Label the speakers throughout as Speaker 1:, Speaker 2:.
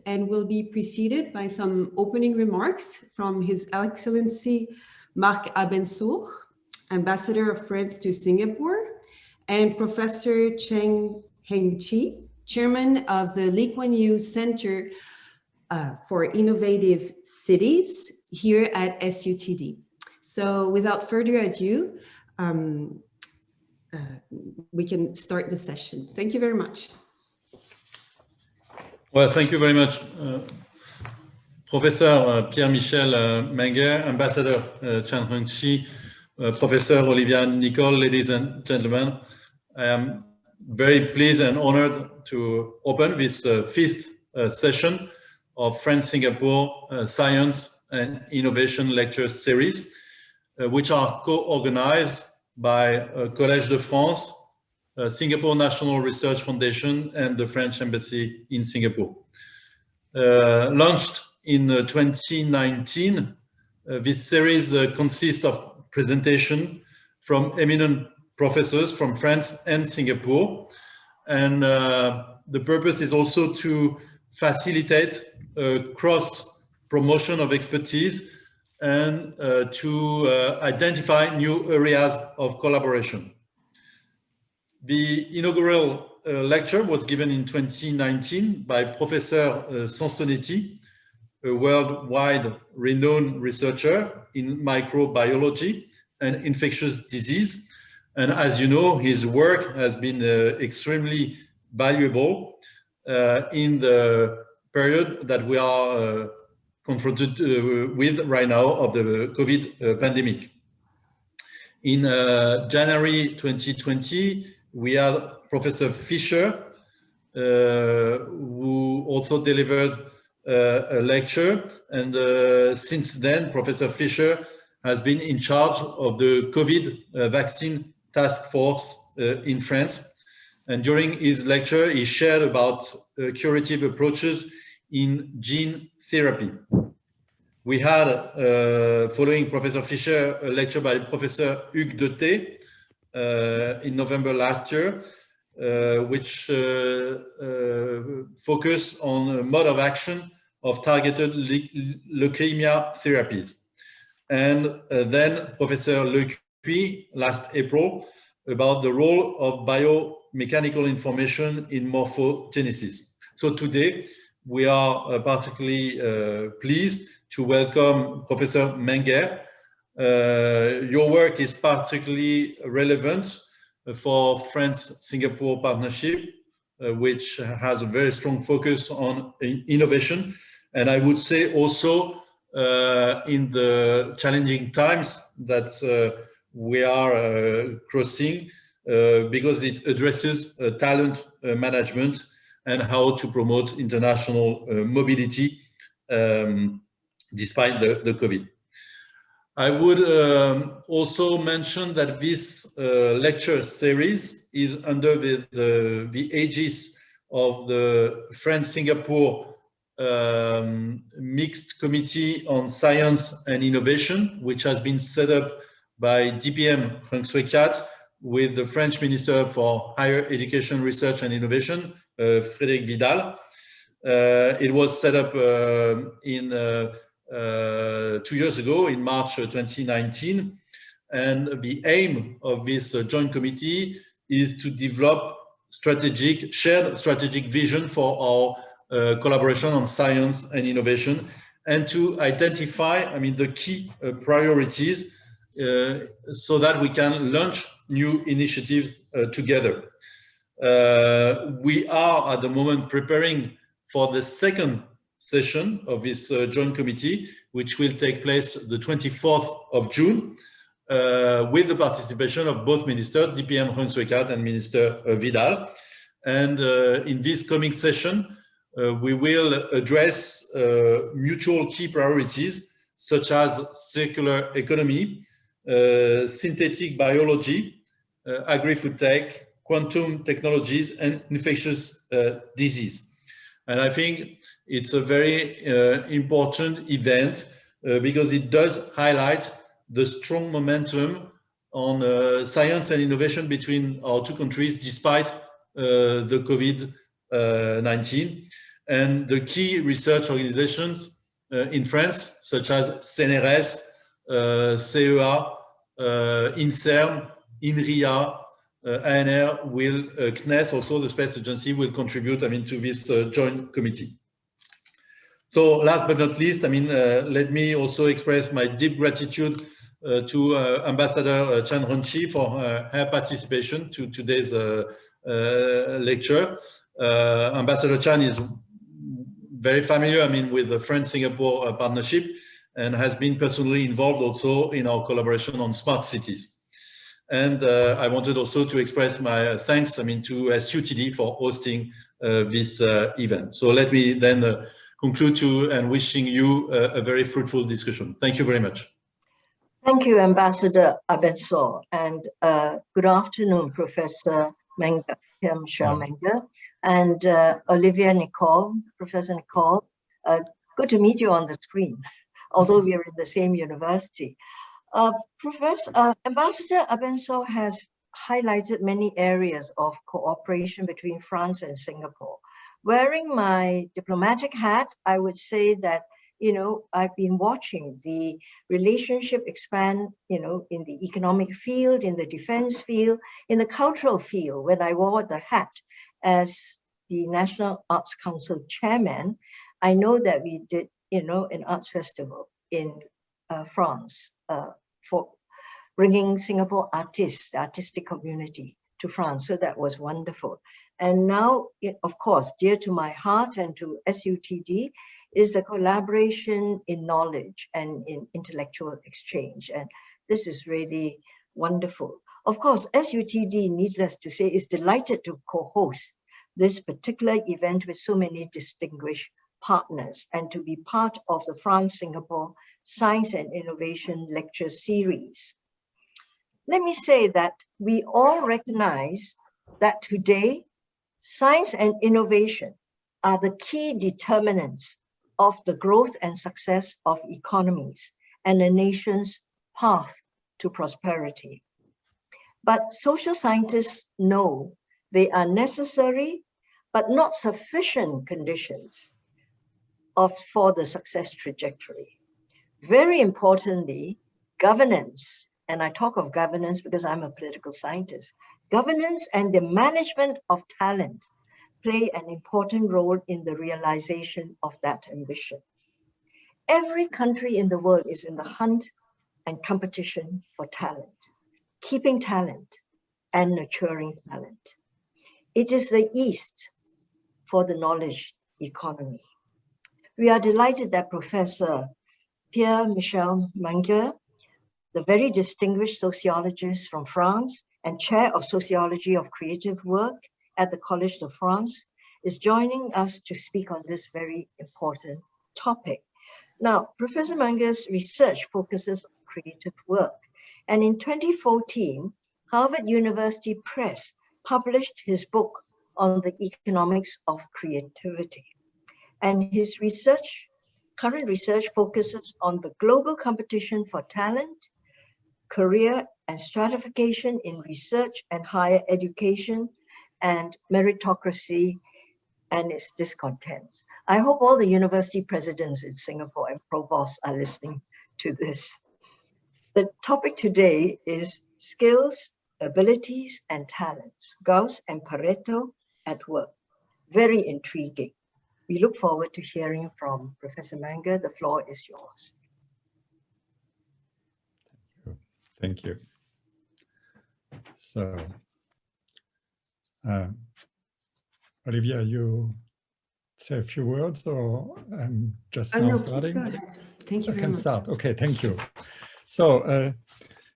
Speaker 1: and will be preceded by some opening remarks from His Excellency Marc Abensour, Ambassador of France to Singapore, and Professor Cheng Heng-Chi, Chairman of the Lee Kuan Yew Center for Innovative Cities here at SUTD. So without further ado, we can start the session. Thank you very much.
Speaker 2: Well, thank you very much, Professor Pierre-Michel Menger, Ambassador Cheng Heng-Chi, Professor Olivia Nicole, ladies and gentlemen. I am very pleased and honored to open this fifth session of France-Singapore Science and Innovation Lecture Series, which are co-organized by Collège de France, Singapore National Research Foundation, and the French Embassy in Singapore. Launched in 2019, this series consists of presentation from eminent professors from France and Singapore. And the purpose is also to facilitate cross-promotion of expertise and to identify new areas of collaboration. The inaugural lecture was given in 2019 by Professor Sansonetti, a worldwide renowned researcher in microbiology and infectious disease. And as you know, his work has been extremely valuable in the period that we are confronted with right now of the COVID pandemic. In January 2020, we had Professor Fischer, who also delivered a lecture. And since then, Professor Fischer has been in charge of the COVID vaccine task force in France. And during his lecture, he shared about curative approaches in gene therapy. We had, following Professor Fischer, a lecture by Professor Hugues de T in November last year, which focused on a mode of action of targeted leukemia therapies. And then Professor Lecuy last April about the role of biomechanical information in morphogenesis. So today we are particularly pleased to welcome Professor Menger. Your work is particularly relevant for France-Singapore partnership, which has a very strong focus on innovation. And I would say also in the challenging times that we are crossing, because it addresses talent management and how to promote international mobility despite the COVID. I would also mention that this lecture series is under the aegis of the France-Singapore Mixed Committee on Science and Innovation, which has been set up by DPM Heng Swee-Keat with the French Minister for Higher Education, Research and Innovation, Frédéric Vidal. It was set up in 2 years ago, in March 2019. And the aim of this joint committee is to develop shared strategic vision for our collaboration on science and innovation, and to identify, the key priorities so that we can launch new initiatives together. We are at the moment preparing for the second session of this joint committee, which will take place the 24th of June, with the participation of both ministers, DPM Heng Swee-Keat and Minister Vidal. And in this coming session, we will address mutual key priorities, such as circular economy, synthetic biology, agri-food tech, quantum technologies, and infectious disease. And I think it's a very important event because it does highlight the strong momentum on science and innovation between our two countries, despite the COVID-19. and the key research organizations in France, such as CNRS, CEA, INSERM, INRIA, ANR, CNES, also the Space Agency, will contribute, to this joint committee. So last but not least, let me also express my deep gratitude to Ambassador Chan Ronchi for her participation to today's lecture. Ambassador Chan is very familiar, with the France-Singapore partnership, and has been personally involved also in our collaboration on smart cities. And I wanted also to express my thanks, to SUTD for hosting this event. So let me then conclude and wishing you a very fruitful discussion. Thank you very much.
Speaker 3: Thank you, Ambassador Abensour, and good afternoon, Professor Menger, Pierre-Michel Menger, and Olivia Nicole, Professor Nicole. Good to meet you on the screen, although we are in the same university. Ambassador Abensour has highlighted many areas of cooperation between France and Singapore. Wearing my diplomatic hat, I would say that, I've been watching the relationship expand, in the economic field, in the defense field, in the cultural field. When I wore the hat as the National Arts Council chairman, I know that we did, an arts festival in France for bringing Singapore artists, the artistic community to France. So that was wonderful. And now, of course, dear to my heart and to SUTD is the collaboration in knowledge and in intellectual exchange. And this is really wonderful. Of course, SUTD, needless to say, is delighted to co-host this particular event with so many distinguished partners and to be part of the France-Singapore Science and Innovation Lecture Series. Let me say that we all recognize that today, science and innovation are the key determinants of the growth and success of economies and a nation's path to prosperity. But social scientists know they are necessary, but not sufficient conditions for the success trajectory. Very importantly, governance, and I talk of governance because I'm a political scientist, governance and the management of talent play an important role in the realization of that ambition. Every country in the world is in the hunt and competition for talent, keeping talent and nurturing talent. It is the East for the knowledge economy. We are delighted that Professor Pierre-Michel Menger, the very distinguished sociologist from France and chair of Sociology of Creative Work at the Collège de France, is joining us to speak on this very important topic. Now, Professor Menger's research focuses on creative work, and in 2014, Harvard University Press published his book on the economics of creativity. And his current research focuses on the global competition for talent, career and stratification in research and higher education, and meritocracy and its discontents. I hope all the university presidents in Singapore and provosts are listening to this. The topic today is skills, abilities, and talents, Gauss and Pareto at work. Very intriguing. We look forward to hearing from Professor Menger. The floor is yours.
Speaker 4: Thank you. So, Olivia, you say a few words, or I'm just now starting?
Speaker 1: Go ahead. Thank you very much.
Speaker 4: Start. Okay, thank you. So,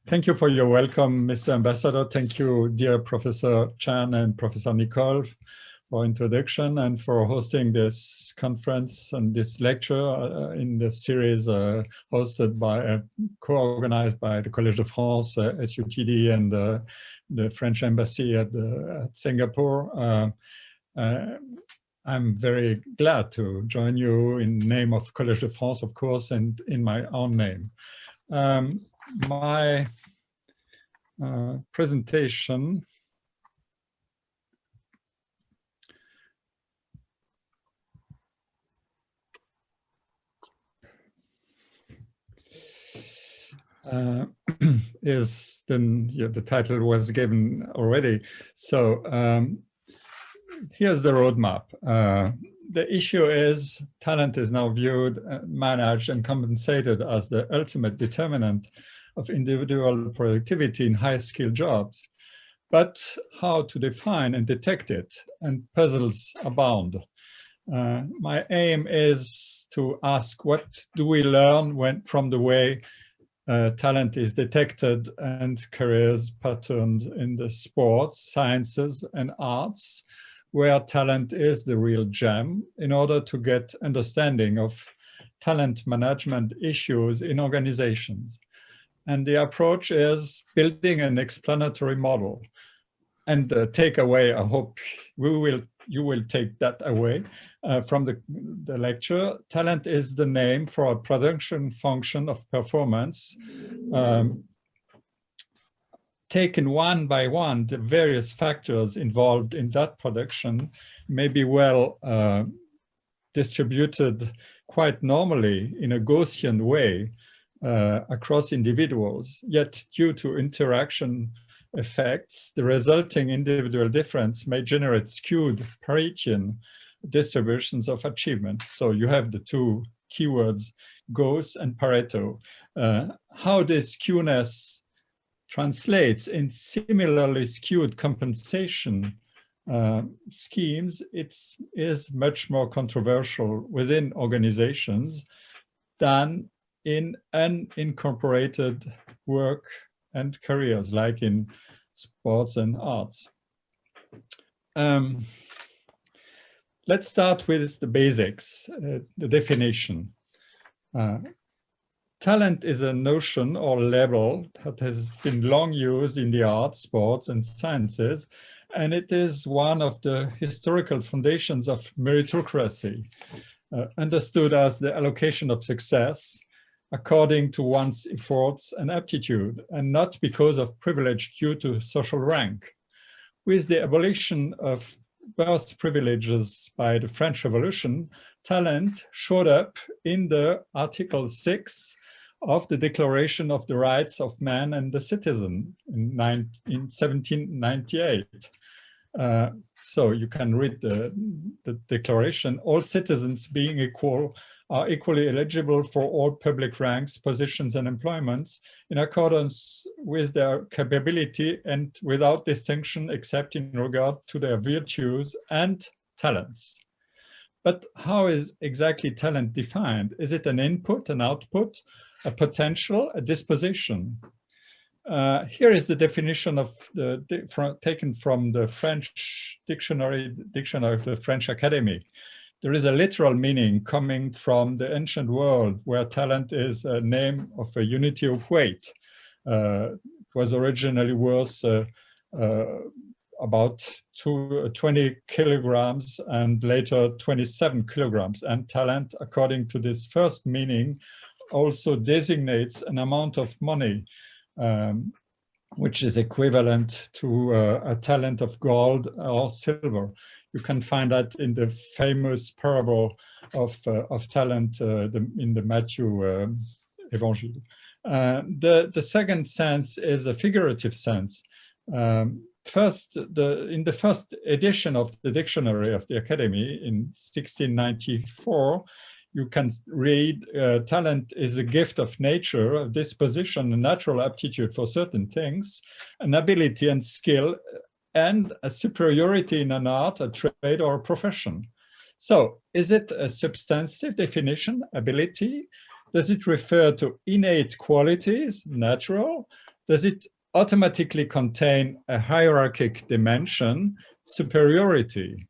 Speaker 4: thank you for your welcome, Mr. Ambassador. Thank you, dear Professor Chan and Professor Nicole, for introduction and for hosting this conference and this lecture in the series hosted by, co-organized by the Collège de France, SUTD, and the French Embassy at Singapore. I'm very glad to join you in the name of Collège de France, of course, and in my own name. My presentation is then, yeah, the title was given already. So here's the roadmap. The issue is talent is now viewed, managed, and compensated as the ultimate determinant of individual productivity in high-skilled jobs. But how to define and detect it? And puzzles abound. My aim is to ask, what do we learn from the way talent is detected and careers patterned in the sports, sciences, and arts, where talent is the real gem, in order to get understanding of talent management issues in organizations. And the approach is building an explanatory model. And the takeaway, I hope you will take that away from the lecture. Talent is the name for a production function of performance. Taken one by one, the various factors involved in that production may be well distributed quite normally in a Gaussian way across individuals, yet due to interaction effects, the resulting individual difference may generate skewed Paretian distributions of achievement. So you have the two keywords, Gauss and Pareto. How this skewness translates in similarly skewed compensation schemes, it is much more controversial within organizations than in unincorporated work and careers, like in sports and arts. Let's start with the basics, the definition. Talent is a notion or label that has been long used in the arts, sports, and sciences, and it is one of the historical foundations of meritocracy, understood as the allocation of success according to one's efforts and aptitude, and not because of privilege due to social rank. With the abolition of birth privileges by the French Revolution, talent showed up in the Article 6 of the Declaration of the Rights of Man and the Citizen in 1798. So you can read the declaration: all citizens being equal are equally eligible for all public ranks, positions, and employments in accordance with their capability and without distinction except in regard to their virtues and talents. But how is exactly talent defined? Is it an input, an output, a potential, a disposition? Here is the definition of taken from the French dictionary of the French Academy. There is a literal meaning coming from the ancient world, where talent is a name of a unity of weight. It was originally worth about 20 kilograms and later 27 kilograms. And talent, according to this first meaning, also designates an amount of money, which is equivalent to a talent of gold or silver. You can find that in the famous parable of talent in the Matthew Evangel. The second sense is a figurative sense. First, in the first edition of the Dictionary of the Academy in 1694, you can read talent is a gift of nature, a disposition, a natural aptitude for certain things, an ability and skill, and a superiority in an art, a trade, or a profession. So, is it a substantive definition, ability? Does it refer to innate qualities, natural? Does it automatically contain a hierarchic dimension, superiority?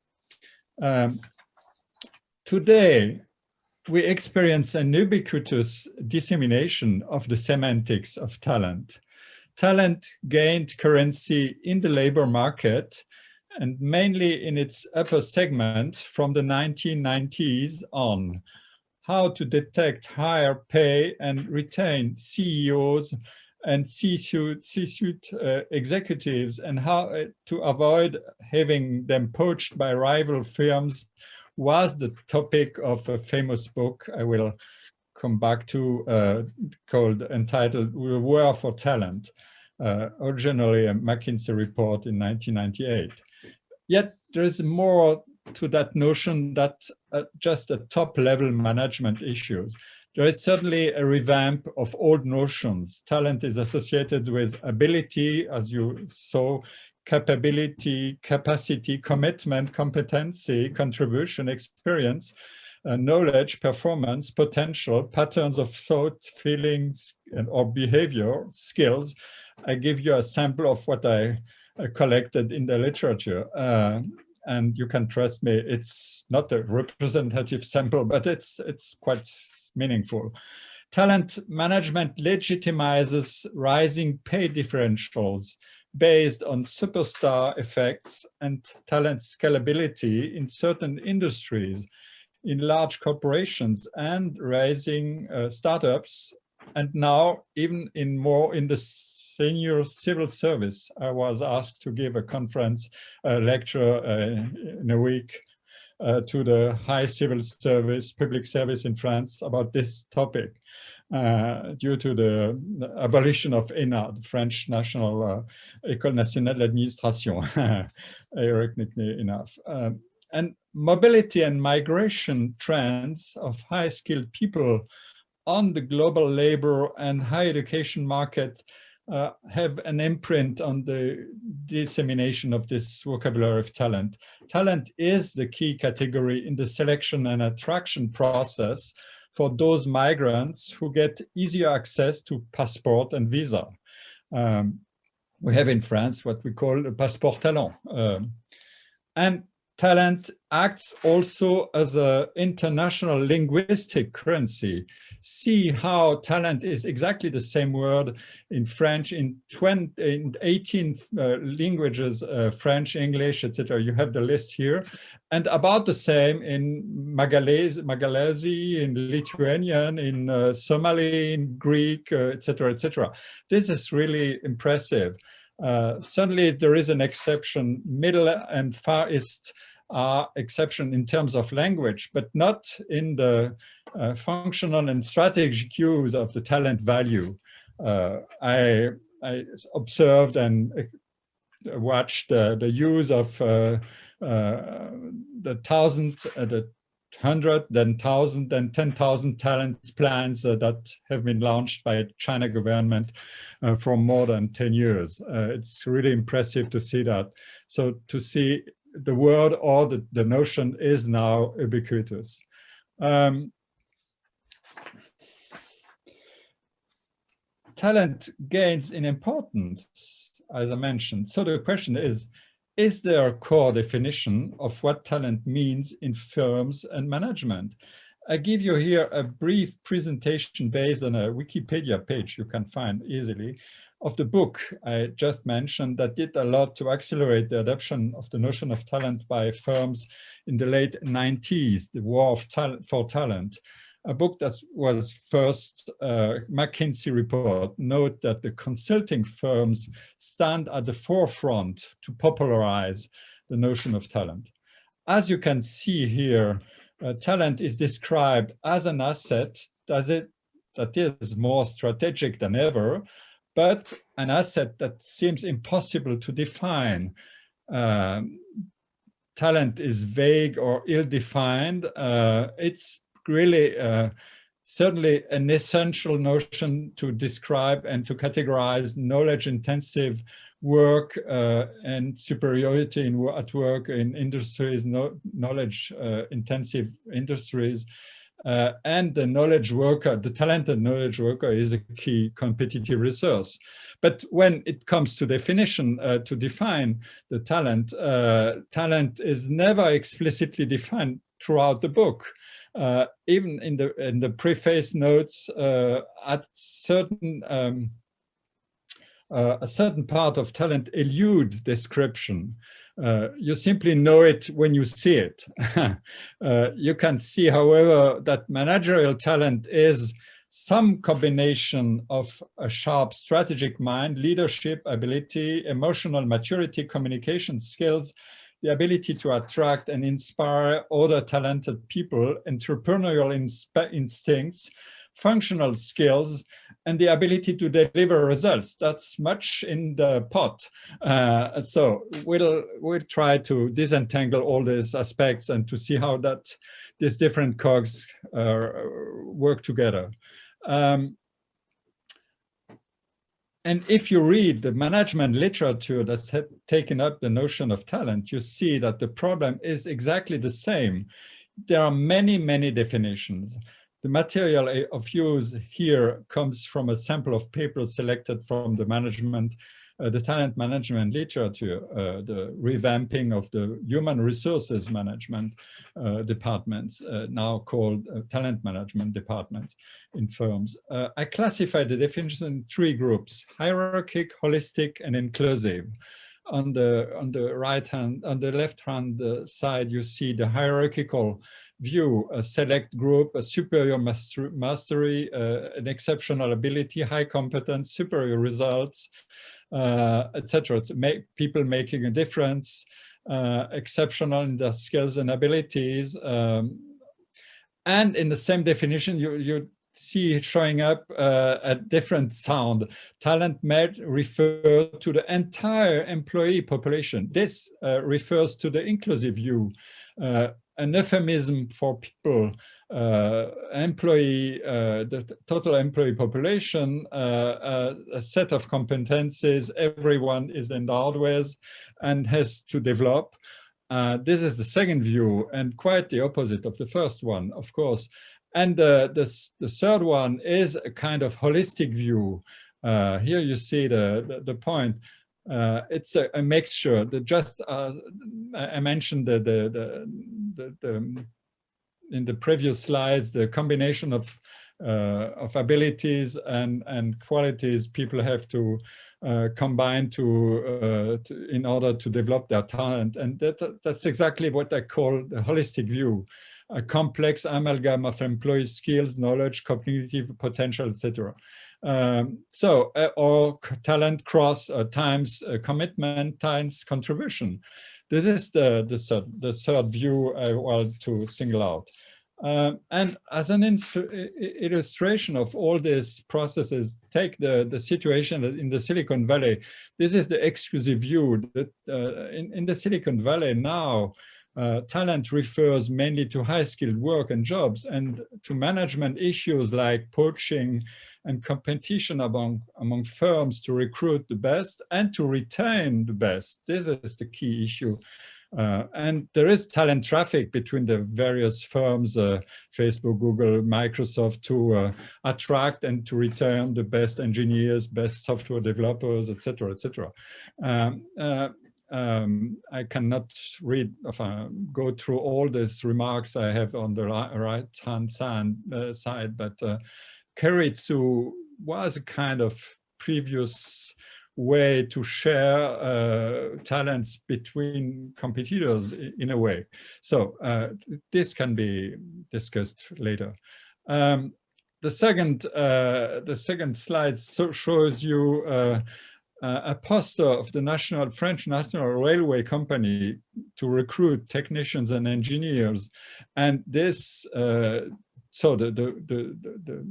Speaker 4: Today, we experience an ubiquitous dissemination of the semantics of talent. Talent gained currency in the labor market, and mainly in its upper segment from the 1990s on. How to detect higher pay and retain CEOs and C-suite executives, and how to avoid having them poached by rival firms was the topic of a famous book I will come back to, called Untitled War for Talent, originally a McKinsey report in 1998. Yet there is more to that notion that just a top-level management issues. There is certainly a revamp of old notions. Talent is associated with ability, as you saw, capability, capacity, commitment, competency, contribution, experience, knowledge, performance, potential, patterns of thought, feelings, or behavior, skills. I give you a sample of what I collected in the literature. And you can trust me, it's not a representative sample, but it's quite meaningful. Talent management legitimizes rising pay differentials based on superstar effects and talent scalability in certain industries, in large corporations, and raising startups, and now even in the senior civil service. I was asked to give a conference lecture in a week to the high civil service, public service in France about this topic due to the abolition of ENA, the French National École Nationale d'Administration, ironically enough. And mobility and migration trends of high-skilled people on the global labor and higher education market have an imprint on the dissemination of this vocabulary of talent. Talent is the key category in the selection and attraction process for those migrants who get easier access to passport and visa. We have in France what we call a passeport talent. And talent acts also as an international linguistic currency. See how talent is exactly the same word in French in 18 languages, French, English, etc. You have the list here. And about the same in Magalese, in Lithuanian, in Somali, in Greek, etc., etc. This is really impressive. Certainly there is an exception. Middle and Far East are exception in terms of language, but not in the functional and strategic use of the talent value. I observed and watched the use of the 1,000, the 100, then 1,000, then 10,000 talent plans that have been launched by China government for more than 10 years. It's really impressive to see that. So to see the word or the notion is now ubiquitous. Talent gains in importance, as I mentioned. So the question is there a core definition of what talent means in firms and management? I give you here a brief presentation based on a Wikipedia page you can find easily of the book I just mentioned that did a lot to accelerate the adoption of the notion of talent by firms in the late 90s, The War for Talent, a book that was first McKinsey report. Note that the consulting firms stand at the forefront to popularize the notion of talent. As you can see here, talent is described as an asset that is more strategic than ever, but an asset that seems impossible to define. Talent is vague or ill-defined. It's really certainly an essential notion to describe and to categorize knowledge-intensive work and superiority at work in industries, knowledge-intensive industries. And the knowledge worker, the talented knowledge worker is a key competitive resource. But when it comes to definition, to define the talent, talent is never explicitly defined throughout the book. Even in the preface notes, at a certain part of talent elude description. You simply know it when you see it. You can see, however, that managerial talent is some combination of a sharp strategic mind, leadership ability, emotional maturity, communication skills, the ability to attract and inspire other talented people, entrepreneurial instincts, functional skills, and the ability to deliver results. That's much in the pot. So we'll try to disentangle all these aspects and to see how these different cogs work together. And if you read the management literature that's taken up the notion of talent, you see that the problem is exactly the same. There are many, many definitions. The material of use here comes from a sample of papers selected from the talent management literature, the revamping of the human resources management departments, now called talent management departments in firms. I classify the definition in 3 groups: hierarchic, holistic, and inclusive. On the left-hand side, you see the hierarchical view: a select group, a superior mastery, an exceptional ability, high competence, superior results, etc. People making a difference, exceptional in their skills and abilities. And in the same definition, you see it showing up a different sound. Talent may refer to the entire employee population. This refers to the inclusive view, an euphemism for people, the total employee population, a set of competencies everyone is endowed with and has to develop. This is the second view, and quite the opposite of the first one, of course. And the third one is a kind of holistic view. Here you see the point. It's a mixture. I mentioned in the previous slides, the combination of abilities and qualities people have to combine in order to develop their talent, and that's exactly what I call the holistic view. A complex amalgam of employee skills, knowledge, cognitive potential, etc. Or talent cross times commitment times contribution. This is the third view I want to single out. And as an illustration of all these processes, take the situation in the Silicon Valley. This is the exclusive view that in the Silicon Valley now, talent refers mainly to high-skilled work and jobs, and to management issues like poaching and competition among firms to recruit the best and to retain the best. This is the key issue. And there is talent traffic between the various firms, Facebook, Google, Microsoft, to attract and to retain the best engineers, best software developers, etc., etc. I cannot go through all these remarks I have on the right-hand side, but Keiretsu was a kind of previous way to share talents between competitors in a way. So this can be discussed later. The second slide shows you a poster of the French National Railway Company to recruit technicians and engineers, and this so the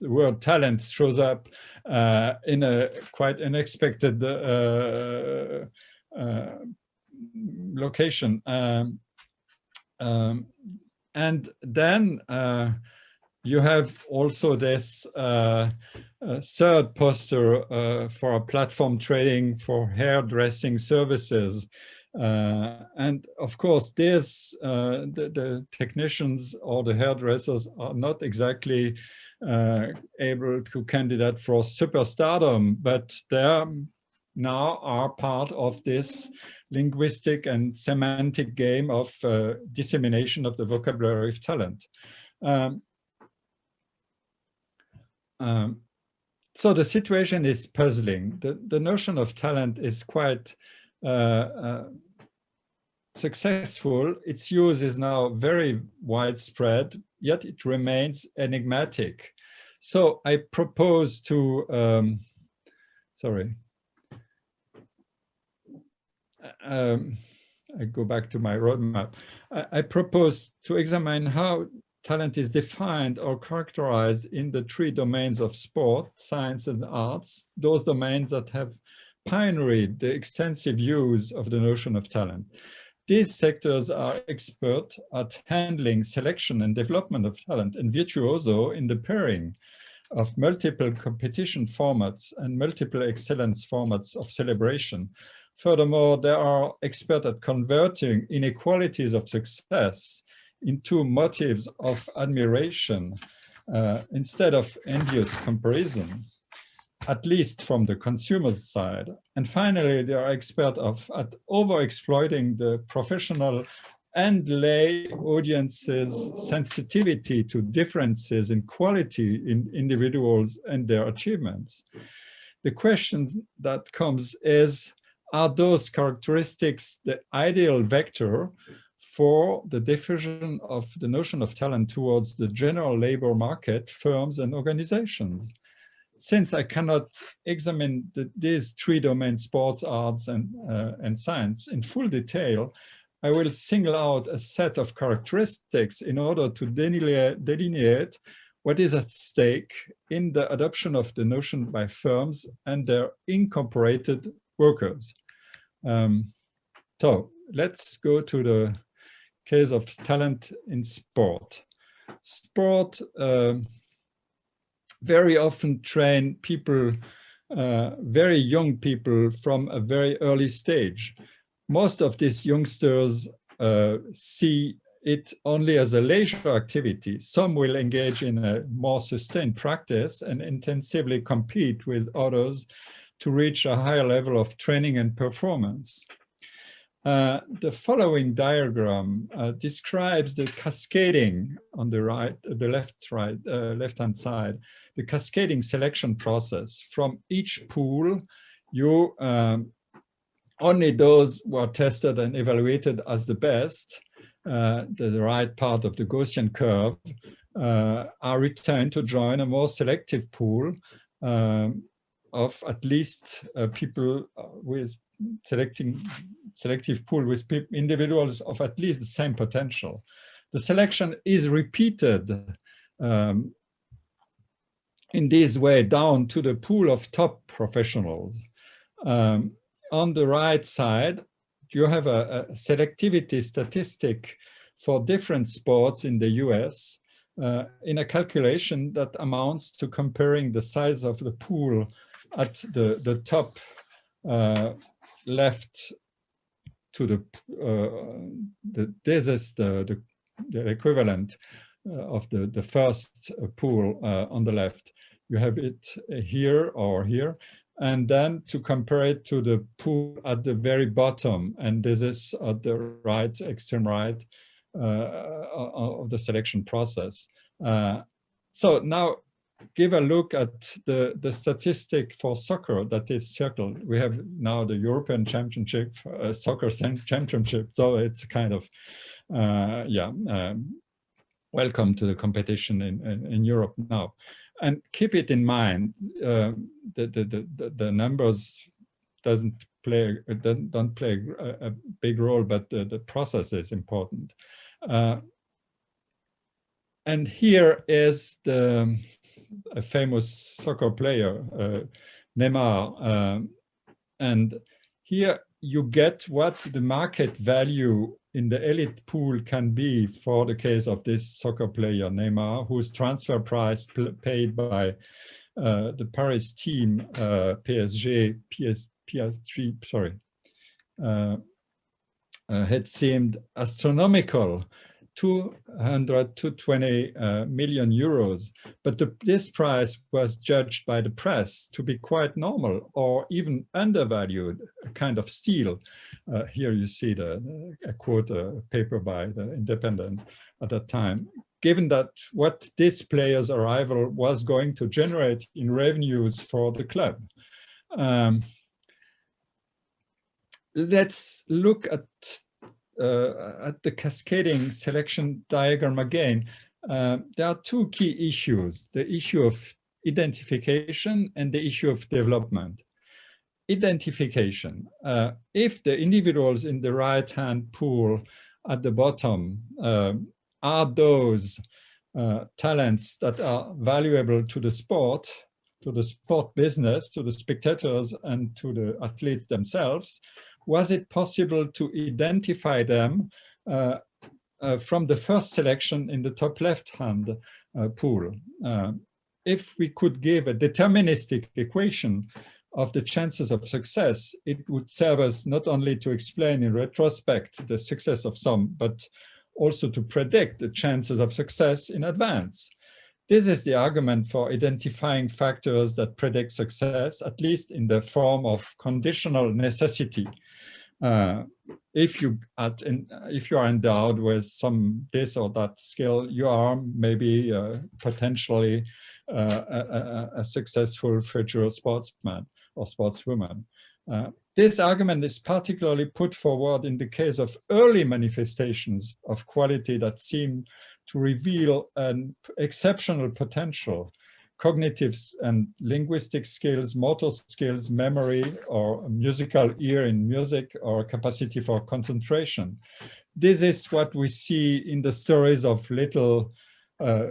Speaker 4: word talent shows up in a quite unexpected location, and then you have also this third poster for a platform trading for hairdressing services. And of course, the technicians or the hairdressers are not exactly able to candidate for superstardom, but they now are part of this linguistic and semantic game of dissemination of the vocabulary of talent. So the situation is puzzling. The notion of talent is quite successful. Its use is now very widespread, yet it remains enigmatic. So I propose to, I go back to my roadmap. I propose to examine how talent is defined or characterized in the three domains of sport, science, and arts, those domains that have pioneered the extensive use of the notion of talent. These sectors are expert at handling selection and development of talent and virtuoso in the pairing of multiple competition formats and multiple excellence formats of celebration. Furthermore, they are expert at converting inequalities of success into motives of admiration instead of envious comparison, at least from the consumer side. And finally, they are expert at overexploiting the professional and lay audiences' sensitivity to differences in quality in individuals and their achievements. The question that comes is, are those characteristics the ideal vector for the diffusion of the notion of talent towards the general labor market, firms, and organizations? Since I cannot examine these three domains, sports, arts, and science, in full detail, I will single out a set of characteristics in order to delineate what is at stake in the adoption of the notion by firms and their incorporated workers. So let's go to the case of talent in sport. Sport very often train people, very young people from a very early stage. Most of these youngsters see it only as a leisure activity. Some will engage in a more sustained practice and intensively compete with others to reach a higher level of training and performance. The following diagram describes the cascading on the right, the left-hand side, the cascading selection process. From each pool, you only those who are tested and evaluated as the best, the right part of the Gaussian curve, are retained to join a more selective pool of at least people with selective pool with individuals of at least the same potential. The selection is repeated in this way down to the pool of top professionals. On the right side, you have a selectivity statistic for different sports in the US in a calculation that amounts to comparing the size of the pool at the top left to this is the equivalent of the first pool on the left. You have it here or here, and then to compare it to the pool at the very bottom, and this is at the right, extreme right of the selection process. So now give a look at the statistic for soccer that is circled. We have now the European Championship, soccer championship, so it's kind of, welcome to the competition in Europe now. And keep it in mind, the numbers don't play a big role, but the process is important. And here is a famous soccer player, Neymar, and here you get what the market value in the elite pool can be for the case of this soccer player, Neymar, whose transfer price paid by the Paris team, PSG, had seemed astronomical, 200 to 20 million euros. But this price was judged by the press to be quite normal or even undervalued, a kind of steal. Here you see a quote, a paper by the Independent at that time, given that what this player's arrival was going to generate in revenues for the club. Let's look at the cascading selection diagram again. There are two key issues, the issue of identification and the issue of development. Identification. If the individuals in the right-hand pool at the bottom are those talents that are valuable to the sport business, to the spectators, and to the athletes themselves, was it possible to identify them from the first selection in the top left-hand pool? If we could give a deterministic equation of the chances of success, it would serve us not only to explain in retrospect the success of some, but also to predict the chances of success in advance. This is the argument for identifying factors that predict success, at least in the form of conditional necessity. If you are endowed with some this or that skill, you are maybe potentially a successful future sportsman or sportswoman. This argument is particularly put forward in the case of early manifestations of quality that seem to reveal an exceptional potential: cognitive and linguistic skills, motor skills, memory, or musical ear in music, or capacity for concentration. This is what we see in the stories of little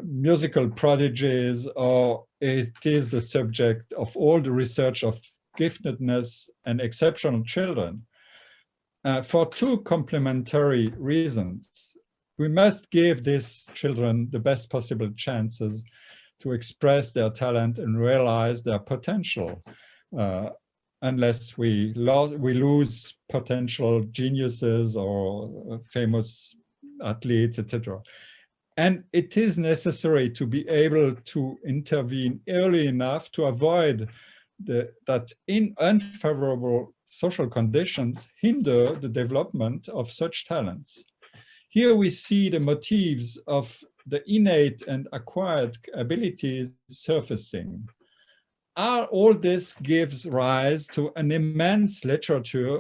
Speaker 4: musical prodigies, or it is the subject of all the research of giftedness and exceptional children. For two complementary reasons. We must give these children the best possible chances to express their talent and realize their potential, unless we lose potential geniuses or famous athletes, etc. And it is necessary to be able to intervene early enough to avoid that unfavorable social conditions hinder the development of such talents. Here we see the motifs of the innate and acquired abilities surfacing. All this gives rise to an immense literature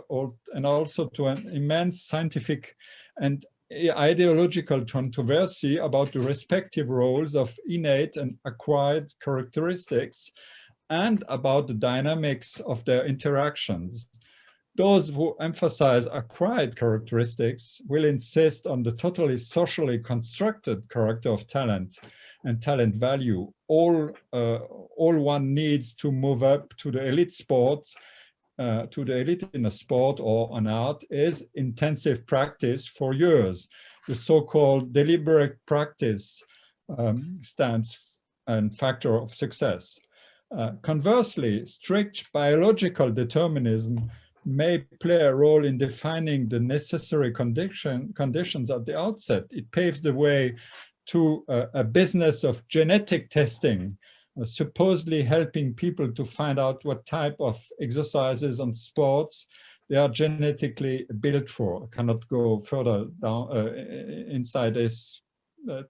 Speaker 4: and also to an immense scientific and ideological controversy about the respective roles of innate and acquired characteristics and about the dynamics of their interactions. Those who emphasize acquired characteristics will insist on the totally socially constructed character of talent and talent value. All one needs to move up to the elite sports, to the elite in a sport or an art, is intensive practice for years. The so-called deliberate practice stands and factor of success. Conversely, strict biological determinism may play a role in defining the necessary conditions at the outset. It paves the way to a business of genetic testing, supposedly helping people to find out what type of exercises and sports they are genetically built for. I cannot go further down inside this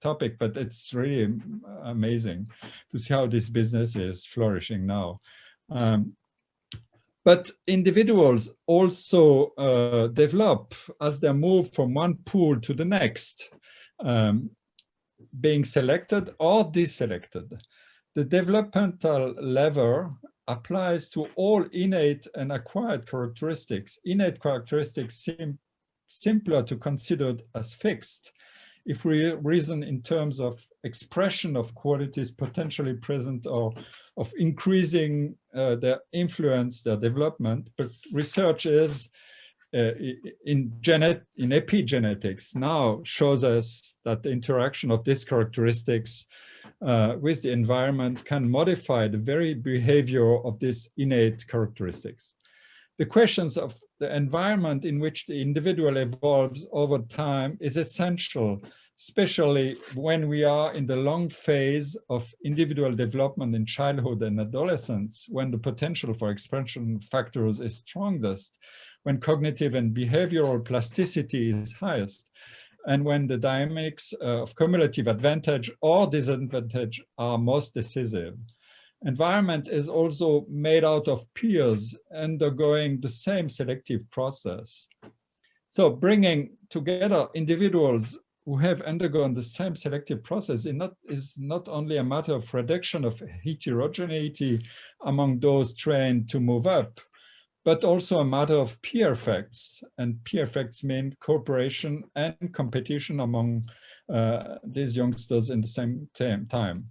Speaker 4: topic, but it's really amazing to see how this business is flourishing now. But individuals also develop as they move from one pool to the next, being selected or deselected. The developmental lever applies to all innate and acquired characteristics. Innate characteristics seem simpler to consider as fixed if we reason in terms of expression of qualities potentially present or of increasing their influence, their development. But research is in epigenetics now shows us that the interaction of these characteristics with the environment can modify the very behavior of these innate characteristics. The questions of the environment in which the individual evolves over time is essential, especially when we are in the long phase of individual development in childhood and adolescence, when the potential for expression factors is strongest, when cognitive and behavioral plasticity is highest, and when the dynamics of cumulative advantage or disadvantage are most decisive. Environment is also made out of peers undergoing the same selective process. So bringing together individuals who have undergone the same selective process is not only a matter of reduction of heterogeneity among those trained to move up, but also a matter of peer effects. And peer effects mean cooperation and competition among these youngsters in the same time.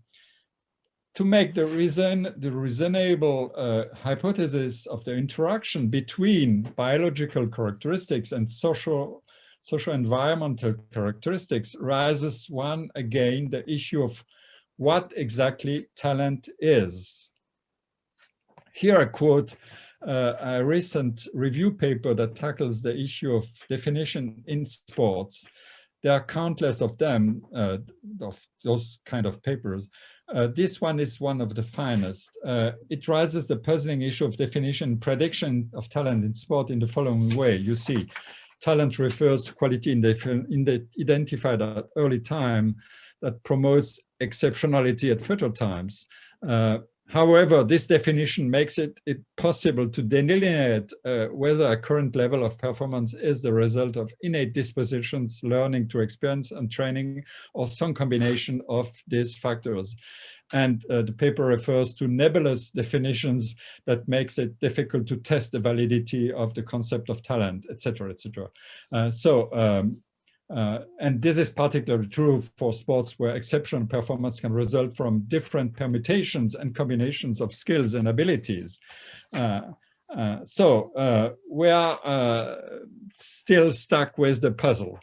Speaker 4: To make the reasonable hypothesis of the interaction between biological characteristics and socio-environmental characteristics rises again the issue of what exactly talent is. Here I quote a recent review paper that tackles the issue of definition in sports. There are countless of them, of those kind of papers. This one is one of the finest. It raises the puzzling issue of definition and prediction of talent in sport in the following way. You see, talent refers to quality identified at early time that promotes exceptionality at future times. However, this definition makes it possible to delineate whether a current level of performance is the result of innate dispositions, learning through experience and training, or some combination of these factors. And the paper refers to nebulous definitions that makes it difficult to test the validity of the concept of talent, etc., etc. And this is particularly true for sports where exceptional performance can result from different permutations and combinations of skills and abilities. We are still stuck with the puzzle.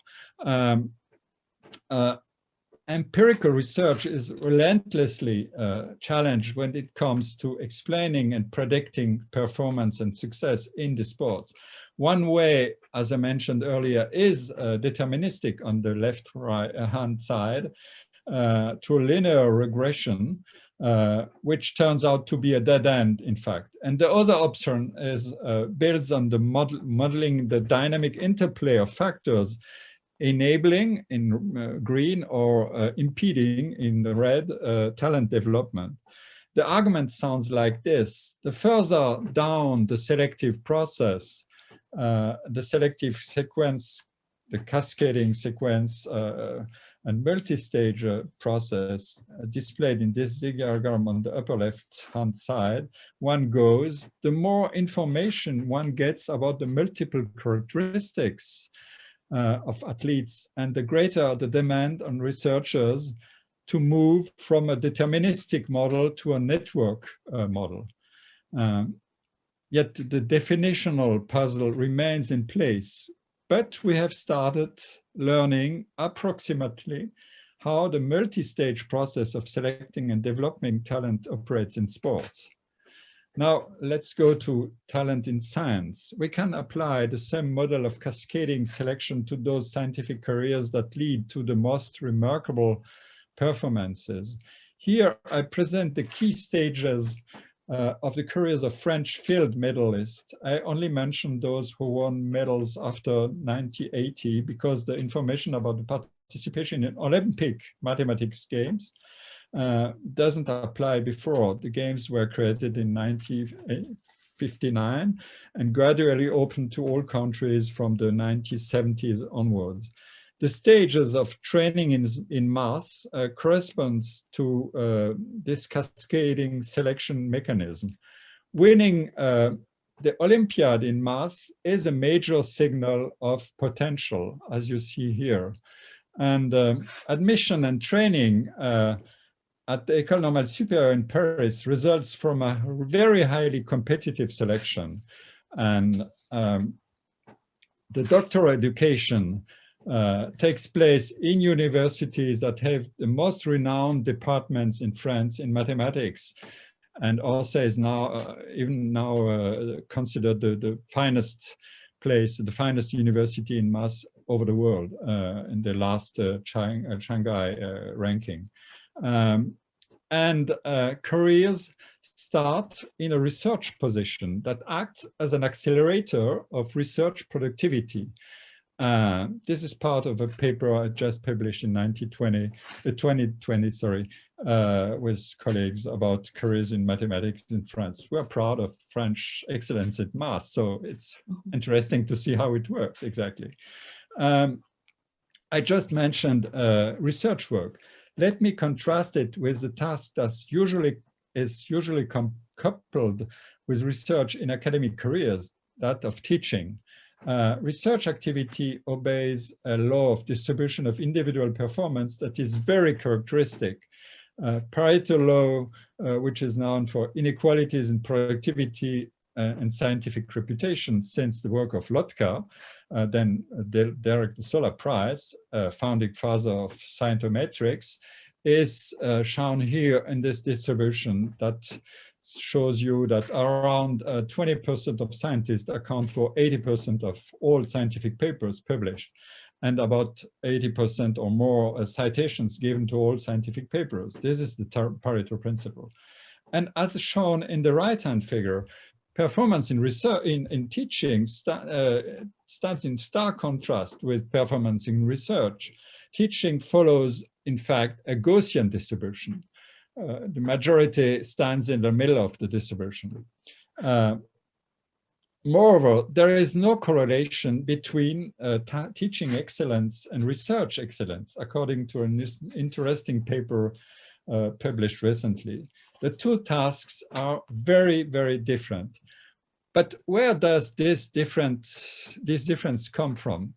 Speaker 4: Empirical research is relentlessly challenged when it comes to explaining and predicting performance and success in the sports. One way, as I mentioned earlier, is deterministic on the left-hand side through linear regression, which turns out to be a dead end, in fact. And the other option is builds on the modeling the dynamic interplay of factors enabling in green or impeding in the red talent development. The argument sounds like this: the further down the selective process, the selective sequence, the cascading sequence and multi-stage process displayed in this diagram on the upper left-hand side, one goes, the more information one gets about the multiple characteristics of athletes, and the greater the demand on researchers to move from a deterministic model to a network model. Yet the definitional puzzle remains in place, but we have started learning approximately how the multi-stage process of selecting and developing talent operates in sports. Now, let's go to talent in science. We can apply the same model of cascading selection to those scientific careers that lead to the most remarkable performances. Here, I present the key stages of the careers of French field medalists. I only mention those who won medals after 1980 because the information about the participation in Olympic mathematics games doesn't apply before. The games were created in 1959 and gradually opened to all countries from the 1970s onwards. The stages of training in mass corresponds to this cascading selection mechanism. Winning the Olympiad in mass is a major signal of potential, as you see here. And admission and training at the École Normale Supérieure in Paris results from a very highly competitive selection. And the doctoral education takes place in universities that have the most renowned departments in France in mathematics, and also is now even now considered the finest place, the finest university in maths over the world in the last Shanghai ranking. Careers start in a research position that acts as an accelerator of research productivity. This is part of a paper I just published in 2020, with colleagues about careers in mathematics in France. We're proud of French excellence in math, so it's interesting to see how it works exactly. I just mentioned research work. Let me contrast it with the task that's usually coupled with research in academic careers, that of teaching. Research activity obeys a law of distribution of individual performance that is very characteristic. Pareto law, which is known for inequalities in productivity and scientific reputation since the work of Lotka, then Derek the Solar Prize, founding father of scientometrics, is shown here in this distribution that shows you that around 20% of scientists account for 80% of all scientific papers published, and about 80% or more citations given to all scientific papers. This is the Pareto Principle. And as shown in the right-hand figure, performance in research, in teaching stands in stark contrast with performance in research. Teaching follows, in fact, a Gaussian distribution. The majority stands in the middle of the distribution. Moreover, there is no correlation between teaching excellence and research excellence, according to an interesting paper published recently. The two tasks are very, very different. But where does this difference come from?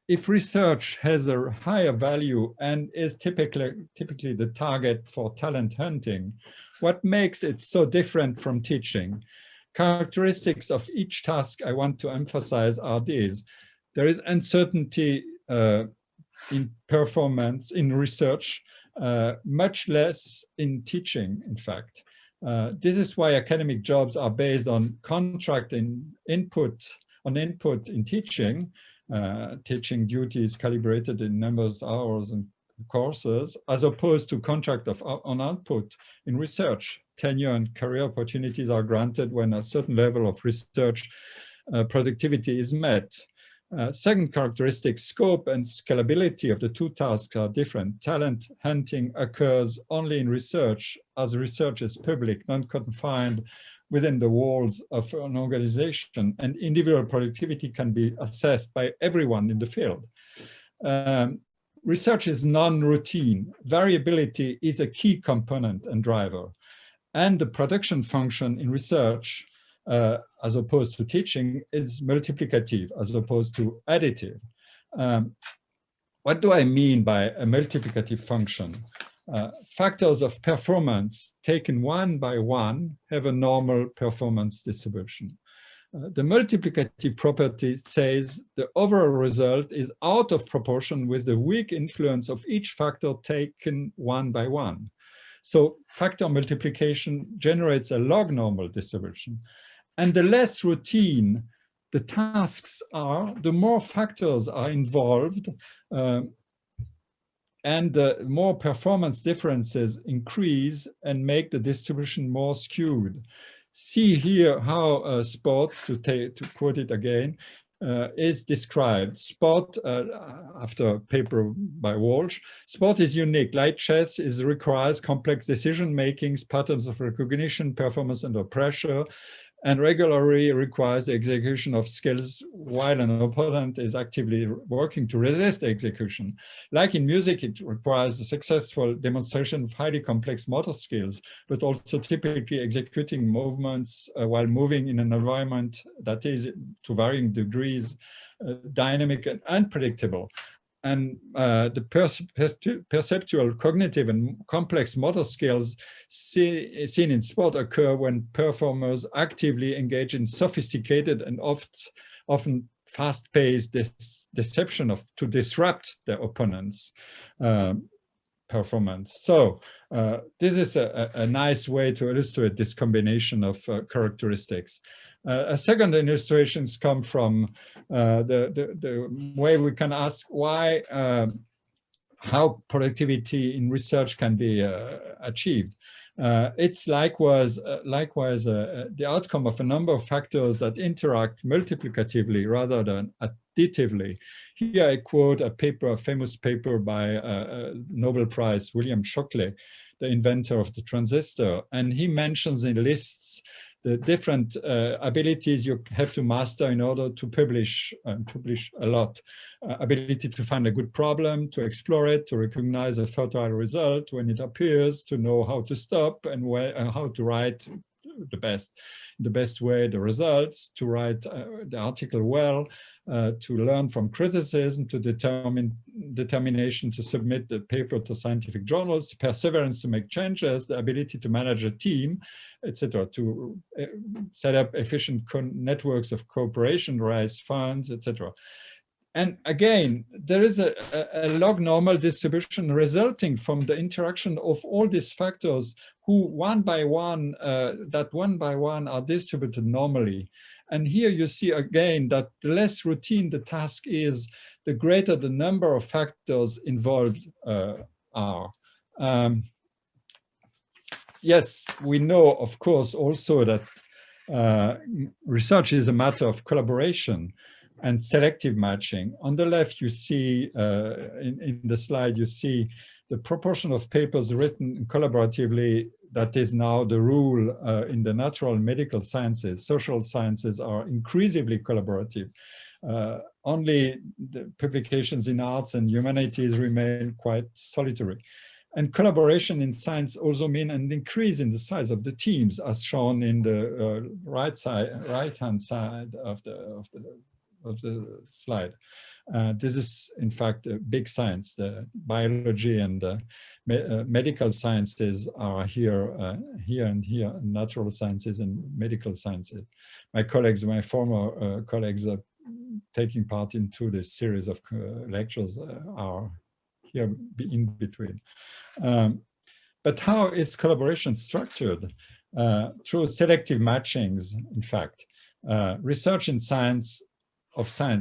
Speaker 4: If research has a higher value and is typically the target for talent hunting, what makes it so different from teaching? Characteristics of each task I want to emphasize are these. There is uncertainty in performance, in research, much less in teaching, in fact. This is why academic jobs are based on contract and input in teaching. Teaching duties calibrated in numbers, hours, and courses, as opposed to contract on output in research. Tenure and career opportunities are granted when a certain level of research productivity is met. Second characteristic, scope and scalability of the two tasks are different. Talent hunting occurs only in research, as research is public, non-confined within the walls of an organization, and individual productivity can be assessed by everyone in the field. Research is non-routine. Variability is a key component and driver. And the production function in research, as opposed to teaching, is multiplicative as opposed to additive. What do I mean by a multiplicative function? Factors of performance taken one by one have a normal performance distribution. The multiplicative property says the overall result is out of proportion with the weak influence of each factor taken one by one. So factor multiplication generates a log normal distribution. And the less routine the tasks are, the more factors are involved, and the more performance differences increase and make the distribution more skewed. See here how sports, to quote it again, is described. Sport, after a paper by Walsh, sport is unique. Like chess, requires complex decision-making, patterns of recognition, performance under pressure, and regularly requires the execution of skills while an opponent is actively working to resist the execution. Like in music, it requires the successful demonstration of highly complex motor skills, but also typically executing movements while moving in an environment that is, to varying degrees, dynamic and unpredictable. And the perceptual, cognitive, and complex motor skills seen in sport occur when performers actively engage in sophisticated and often fast-paced deception to disrupt their opponents' performance. So this is a nice way to illustrate this combination of characteristics. A second illustrations come from the way we can ask why, how productivity in research can be achieved. It's likewise the outcome of a number of factors that interact multiplicatively rather than additively. Here I quote a famous paper by Nobel Prize William Shockley, the inventor of the transistor, and he mentions in lists the different abilities you have to master in order to publish a lot. Ability to find a good problem, to explore it, to recognize a fertile result when it appears, to know how to stop and how to write the best way the results, to write the article well, to learn from criticism, to determination to submit the paper to scientific journals, perseverance to make changes, the ability to manage a team, etc., to set up efficient networks of cooperation, raise funds, etc. And again, there is a log normal distribution resulting from the interaction of all these factors who one by one are distributed normally. And here you see again that the less routine the task is, the greater the number of factors involved are. Yes, we know, of course, also that research is a matter of collaboration and selective matching. On the left, you see, in the slide, you see the proportion of papers written collaboratively. That is now the rule in the natural and medical sciences. Social sciences are increasingly collaborative. Only the publications in arts and humanities remain quite solitary. And collaboration in science also means an increase in the size of the teams, as shown in the right-hand side of the slide. This is, in fact, a big science. The biology and the medical sciences are here and here, natural sciences and medical sciences. My colleagues, my former colleagues are taking part into this series of lectures are here in between. But how is collaboration structured? Through selective matchings, in fact. Research in science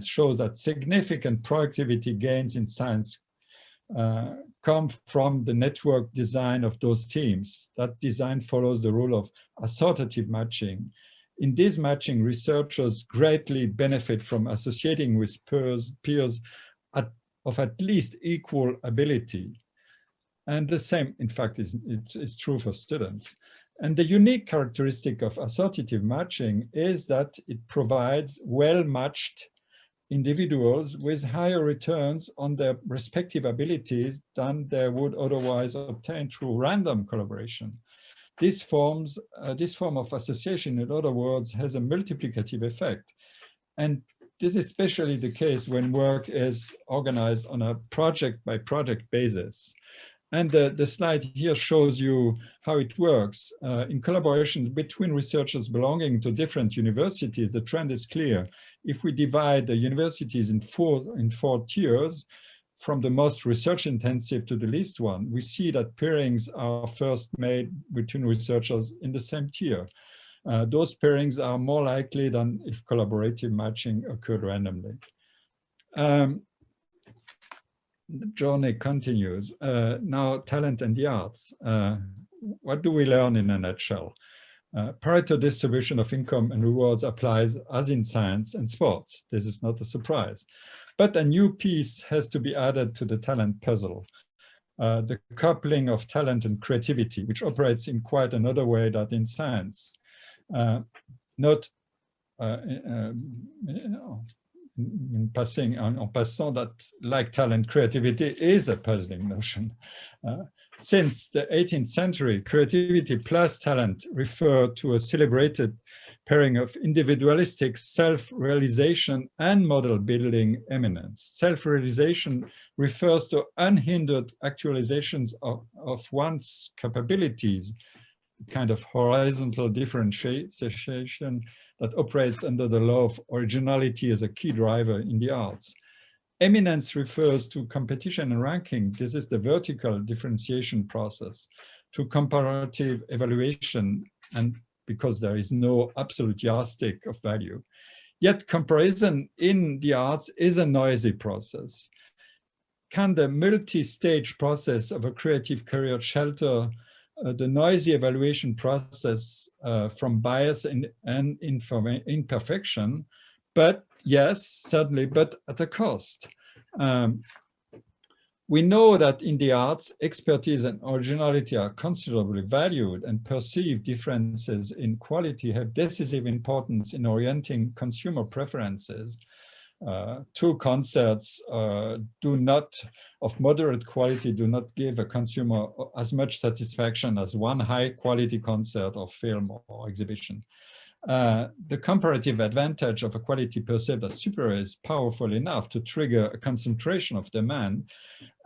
Speaker 4: shows that significant productivity gains in science come from the network design of those teams. That design follows the rule of assortative matching. In this matching, researchers greatly benefit from associating with peers of at least equal ability. And the same, in fact, is true for students. And the unique characteristic of assortative matching is that it provides well-matched individuals with higher returns on their respective abilities than they would otherwise obtain through random collaboration. This form of association, in other words, has a multiplicative effect. And this is especially the case when work is organized on a project-by-project basis. And the slide here shows you how it works. In collaboration between researchers belonging to different universities, the trend is clear. If we divide the universities in four tiers, from the most research intensive to the least one, we see that pairings are first made between researchers in the same tier. Those pairings are more likely than if collaborative matching occurred randomly. The journey continues. Now, talent and the arts. What do we learn in a nutshell? Pareto distribution of income and rewards applies as in science and sports. This is not a surprise. But a new piece has to be added to the talent puzzle. The coupling of talent and creativity, which operates in quite another way than in science. En passant, that like talent, creativity is a puzzling notion. Since the 18th century, creativity plus talent refer to a celebrated pairing of individualistic self-realization and model-building eminence. Self-realization refers to unhindered actualizations of one's capabilities, kind of horizontal differentiation that operates under the law of originality as a key driver in the arts. Eminence refers to competition and ranking. This is the vertical differentiation process, to comparative evaluation, and because there is no absolute yardstick of value. Yet comparison in the arts is a noisy process. Can the multi-stage process of a creative career shelter the noisy evaluation process from bias and imperfection? But yes, certainly, but at a cost. We know that in the arts, expertise and originality are considerably valued, and perceived differences in quality have decisive importance in orienting consumer preferences. two concerts of moderate quality do not give a consumer as much satisfaction as one high quality concert or film or exhibition. The comparative advantage of a quality perceived as superior is powerful enough to trigger a concentration of demand,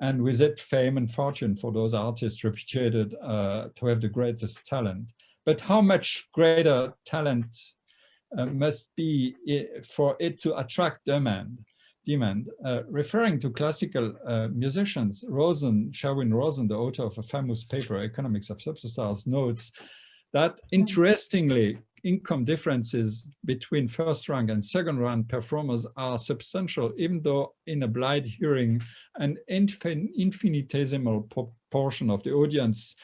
Speaker 4: and with it fame and fortune for those artists reputed to have the greatest talent. But how much greater talent must be for it to attract demand? Referring to classical musicians, Sherwin Rosen, the author of a famous paper, Economics of Superstars, notes that interestingly, income differences between first-rank and second-rank performers are substantial, even though in a blind hearing, an infinitesimal proportion of the audience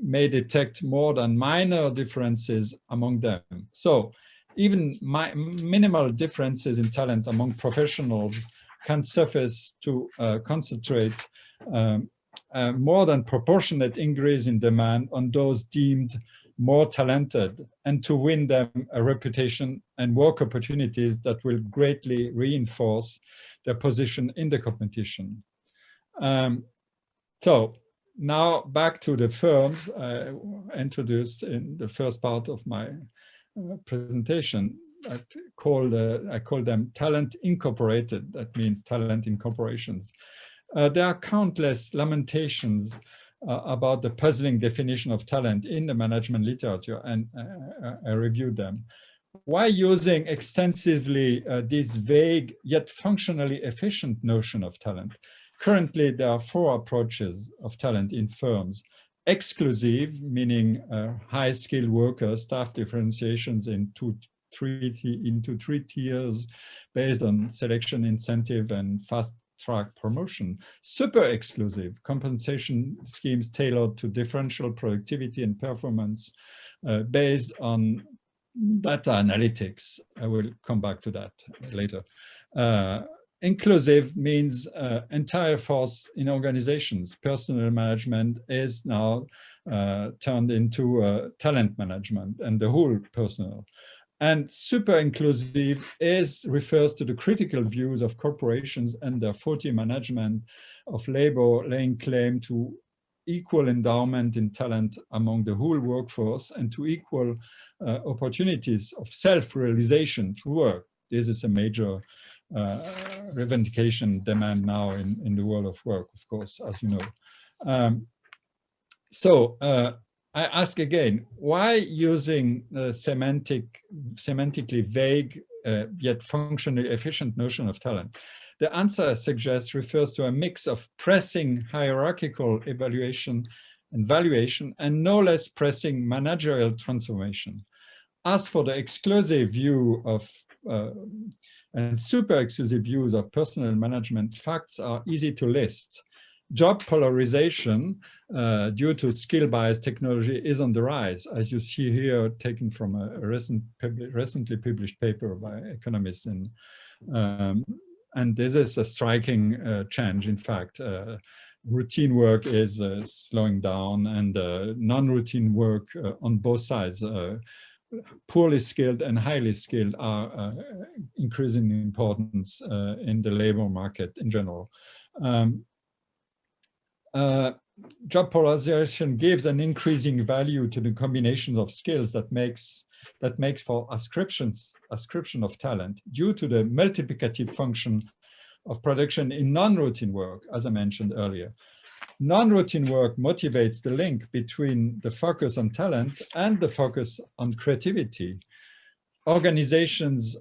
Speaker 4: may detect more than minor differences among them. So even minimal differences in talent among professionals can suffice to concentrate more than proportionate increase in demand on those deemed more talented, and to win them a reputation and work opportunities that will greatly reinforce their position in the competition. So now back to the firms I introduced in the first part of my presentation. I call them talent incorporated. That means talent in corporations. There are countless lamentations about the puzzling definition of talent in the management literature, and I reviewed them. Why using extensively this vague yet functionally efficient notion of talent? Currently, there are 4 approaches of talent in firms. Exclusive, meaning high-skilled workers, staff differentiations into 3 tiers based on selection, incentive, and fast-track promotion. Super exclusive, compensation schemes tailored to differential productivity and performance based on data analytics. I will come back to that later. Inclusive means entire force in organizations. Personnel management is now turned into talent management and the whole personnel. And super inclusive refers to the critical views of corporations and their faulty management of labor, laying claim to equal endowment in talent among the whole workforce and to equal opportunities of self-realization through work. This is a major revendication demand now in the world of work, of course, as you know. I ask again, why using a semantically vague yet functionally efficient notion of talent? The answer, I suggest, refers to a mix of pressing hierarchical evaluation and valuation and no less pressing managerial transformation. As for the exclusive view of and super exclusive views of personnel management, facts are easy to list. Job polarization due to skill-biased technology is on the rise, as you see here, taken from a recently published paper by economists. And this is a striking change. In fact, routine work is slowing down, and non-routine work on both sides, poorly skilled and highly skilled, are increasing in importance in the labor market in general. Job polarization gives an increasing value to the combination of skills that makes for ascription of talent due to the multiplicative function of production in non-routine work, as I mentioned earlier. Non-routine work motivates the link between the focus on talent and the focus on creativity. Organizations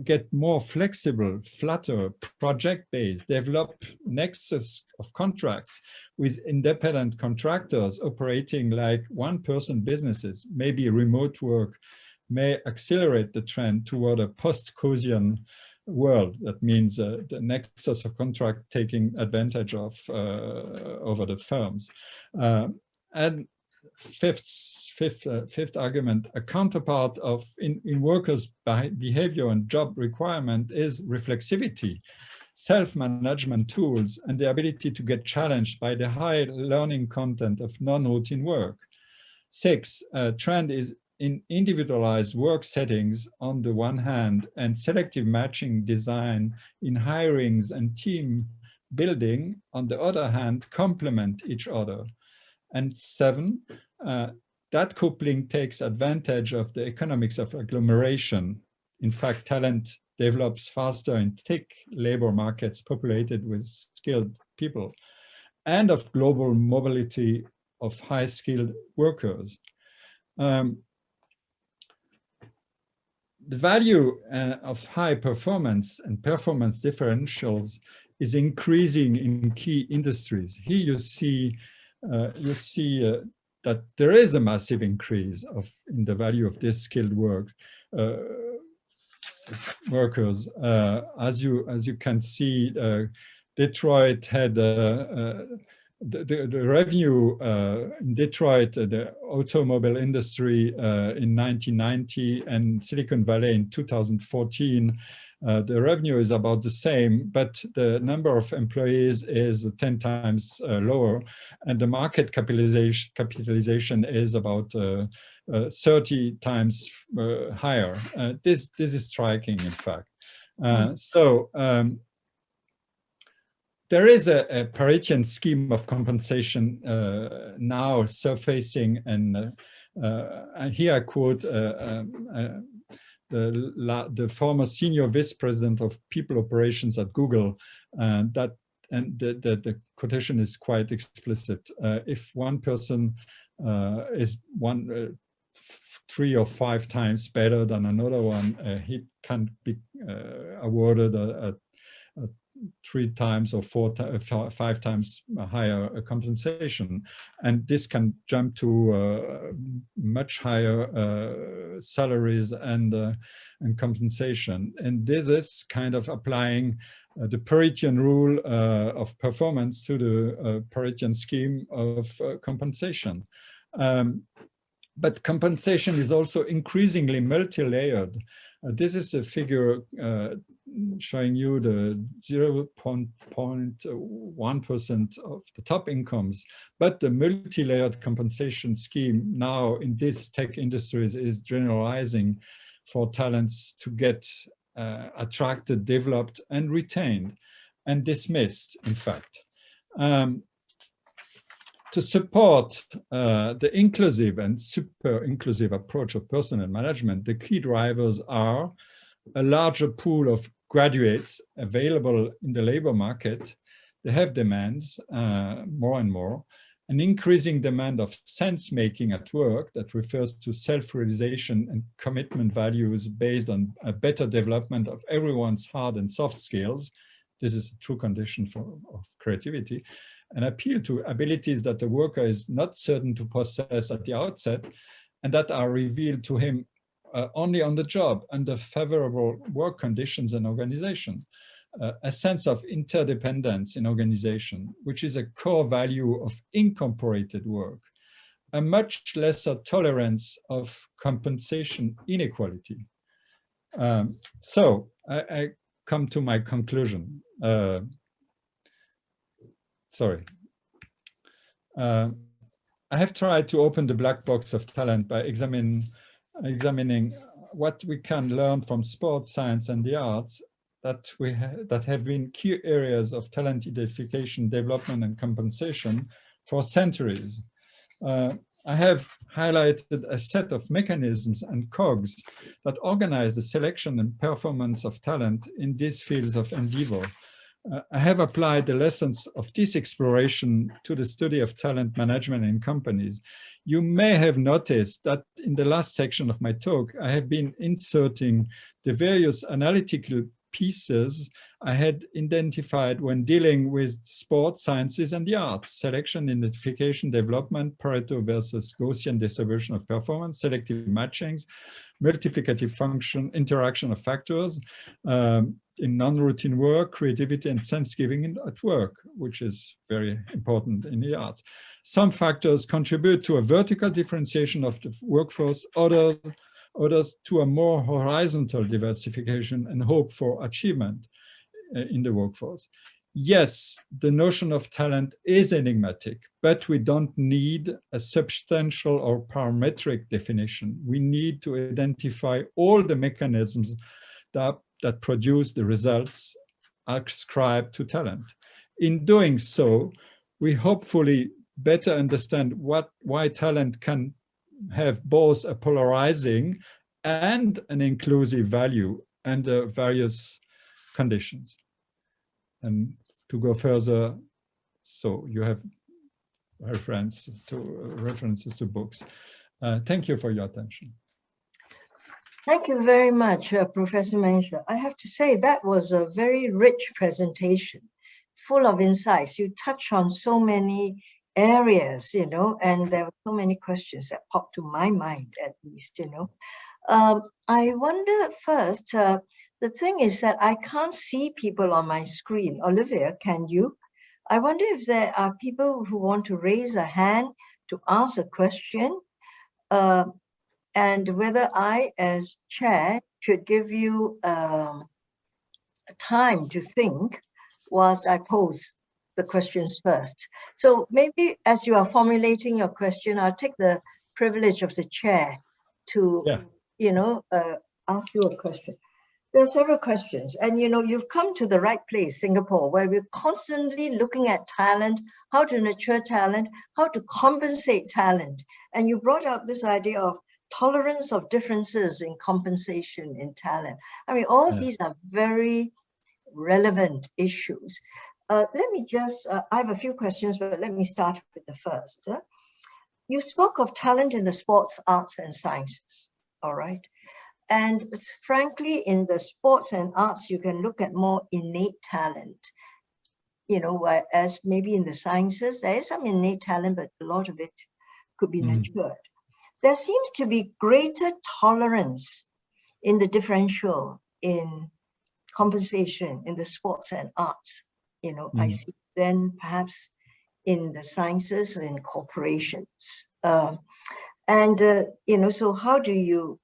Speaker 4: get more flexible, flatter, project-based, develop nexus of contracts with independent contractors operating like one-person businesses. Maybe remote work may accelerate the trend toward a post-Gaussian world. That means the nexus of contract taking advantage of over the firms. And fifth argument, a counterpart of in workers' behavior and job requirement is reflexivity, self-management tools, and the ability to get challenged by the high learning content of non-routine work. 6, trend is in individualized work settings on the one hand, and selective matching design in hirings and team building on the other hand, complement each other. And 7, that coupling takes advantage of the economics of agglomeration. In fact, talent develops faster in thick labor markets populated with skilled people, and of global mobility of high-skilled workers. The value of high performance and performance differentials is increasing in key industries. Here you see that there is a massive increase in the value of these skilled workers. As you can see, Detroit had the revenue in Detroit, the automobile industry in 1990 and Silicon Valley in 2014. The revenue is about the same, but the number of employees is 10 times lower, and the market capitalization is about 30 times higher. This is striking, in fact. There is a Paretian scheme of compensation now surfacing, and here I quote the former senior vice president of people operations at Google, the quotation is quite explicit. If one person is 3 or 5 times better than another one, he can be awarded a 3 times or 5 times higher compensation, and this can jump to much higher salaries and compensation. And this is kind of applying the Paretian rule of performance to the Paretian scheme of compensation. But compensation is also increasingly multi-layered. This is a figure showing you the 0.1% of the top incomes, but the multi-layered compensation scheme now in these tech industries is generalizing for talents to get attracted, developed, and retained, and dismissed, in fact. To support the inclusive and super inclusive approach of personnel management, the key drivers are a larger pool of graduates available in the labor market. They have demands more and more, an increasing demand of sense-making at work that refers to self-realization and commitment values based on a better development of everyone's hard and soft skills. This is a true condition of creativity. An appeal to abilities that the worker is not certain to possess at the outset and that are revealed to him only on the job under favorable work conditions and organization. A sense of interdependence in organization, which is a core value of incorporated work. A much lesser tolerance of compensation inequality. So I come to my conclusion. I have tried to open the black box of talent by examining what we can learn from sports, science, and the arts that have been key areas of talent identification, development, and compensation for centuries. I have highlighted a set of mechanisms and cogs that organize the selection and performance of talent in these fields of endeavor. I have applied the lessons of this exploration to the study of talent management in companies. You may have noticed that in the last section of my talk, I have been inserting the various analytical pieces I had identified when dealing with sports, sciences, and the arts: selection, identification, development, Pareto versus Gaussian distribution of performance, selective matchings, multiplicative function, interaction of factors in non-routine work, creativity, and sense-giving at work, which is very important in the arts. Some factors contribute to a vertical differentiation of the workforce, others to a more horizontal diversification and hope for achievement in the workforce. yes, the notion of talent is enigmatic, but we don't need a substantial or parametric definition. We need to identify all the mechanisms that produce the results ascribed to talent. In doing so, we hopefully better understand why talent can have both a polarizing and an inclusive value under various conditions. And to go further, so you have references to books. Thank you for your attention.
Speaker 3: Thank you very much, Professor Menger. I have to say that was a very rich presentation, full of insights. You touch on so many areas, you know, and there were so many questions that popped to my mind, at least, you know. I wonder first, the thing is that I can't see people on my screen. Olivia, can you? I wonder if there are people who want to raise a hand to ask a question, and whether I, as chair, should give you time to think whilst I pose the questions first. So maybe as you are formulating your question, I'll take the privilege of the chair to, you know, ask you a question. There are several questions, and you know, you've come to the right place, Singapore, where we're constantly looking at talent, how to nurture talent, how to compensate talent. And you brought up this idea of tolerance of differences in compensation in talent. I mean, all these are very relevant issues. Let me just, I have a few questions, but let me start with the first. You spoke of talent in the sports, arts, and sciences, all right? And frankly, in the sports and arts, you can look at more innate talent, you know, whereas maybe in the sciences, there is some innate talent, but a lot of it could be nurtured. There seems to be greater tolerance in the differential in compensation in the sports and arts, you know, I see then perhaps in the sciences and corporations. You know, so how do you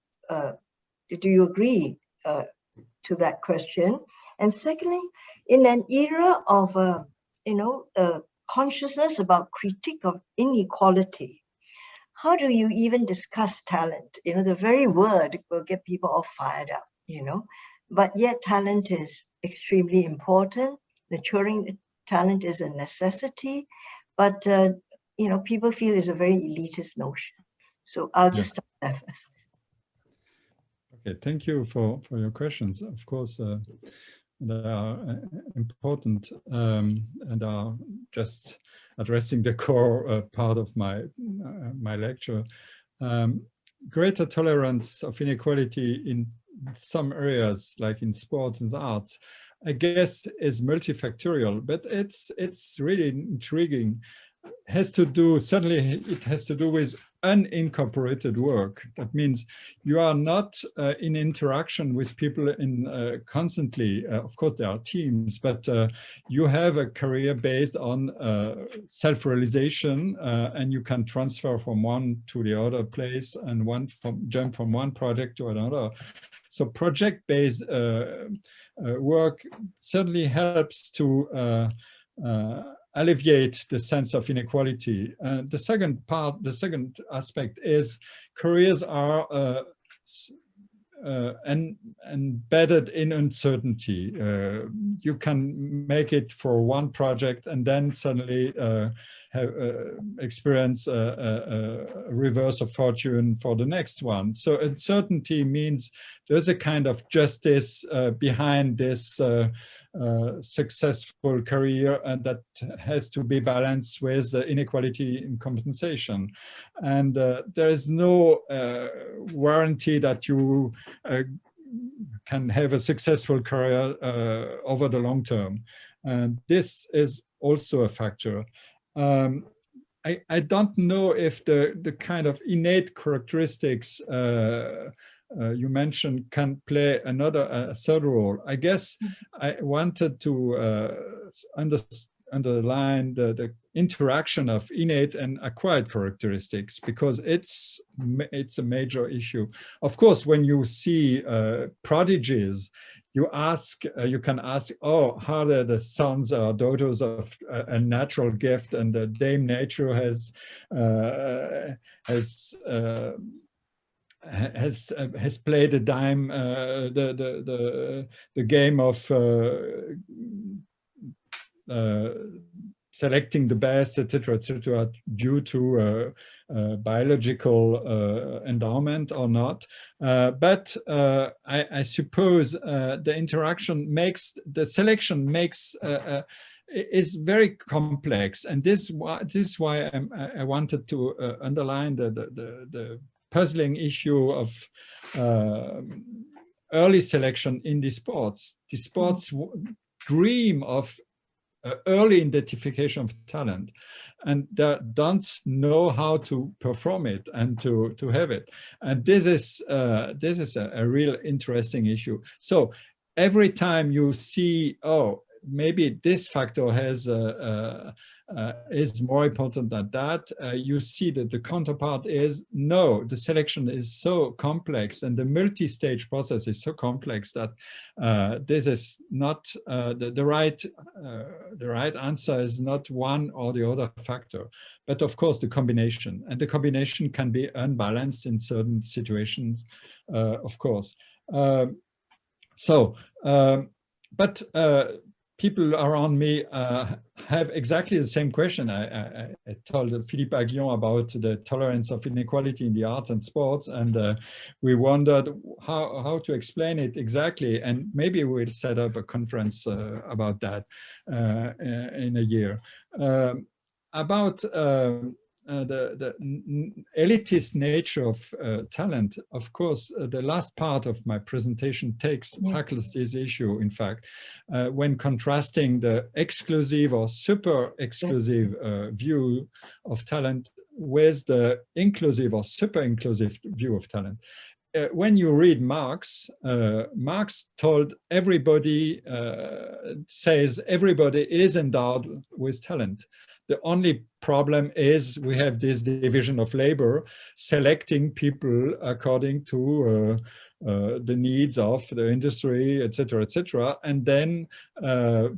Speaker 3: agree to that question? And secondly, in an era of, you know, consciousness about critique of inequality, how do you even discuss talent? You know, the very word will get people all fired up, you know, but yet talent is extremely important. Nurturing talent is a necessity, but, you know, people feel it's a very elitist notion. So I'll just stop there first.
Speaker 4: Okay, thank you for your questions. Of course, they are important and are just addressing the core part of my my lecture. Greater tolerance of inequality in some areas, like in sports and arts, I guess is multifactorial, but it's really intriguing. Has to do, certainly it has to do with unincorporated work. That means you are not in interaction with people in constantly. Of course, there are teams, but you have a career based on self-realization, and you can transfer from one to the other place and jump from one project to another. So project-based work certainly helps to alleviate the sense of inequality. The second aspect is careers are embedded in uncertainty. You can make it for one project and then suddenly experience a reverse of fortune for the next one. So uncertainty means there's a kind of justice behind this successful career, and that has to be balanced with the inequality in compensation. And there is no warranty that you can have a successful career over the long term. And this is also a factor. I don't know if the kind of innate characteristics you mentioned can play a third role. I guess I wanted to underline the interaction of innate and acquired characteristics, because it's a major issue. Of course, when you see prodigies, you can ask, oh, how are the sons or daughters of a natural gift, and the Dame Nature has played the game of selecting the best, etc., due to biological endowment or not. But I suppose the interaction makes, the selection makes, is very complex. And this is why I wanted to underline the puzzling issue of early selection in the sports. The sports dream of early identification of talent, and don't know how to perform it and to have it. And this is a real interesting issue. So every time you see, oh, maybe this factor has is more important than that, you see that the counterpart is, no, the selection is so complex and the multi-stage process is so complex that this is not the right answer is not one or the other factor, but of course the combination, and the combination can be unbalanced in certain situations, of course. But people around me have exactly the same question. I told Philippe Aguillon about the tolerance of inequality in the arts and sports, and we wondered how to explain it exactly, and maybe we'll set up a conference about that in a year. About the elitist nature of talent, of course, the last part of my presentation tackles this issue, in fact, when contrasting the exclusive or super exclusive view of talent with the inclusive or super inclusive view of talent. When you read Marx, Marx told everybody, says everybody is endowed with talent. The only problem is we have this division of labor, selecting people according to the needs of the industry, etc., and then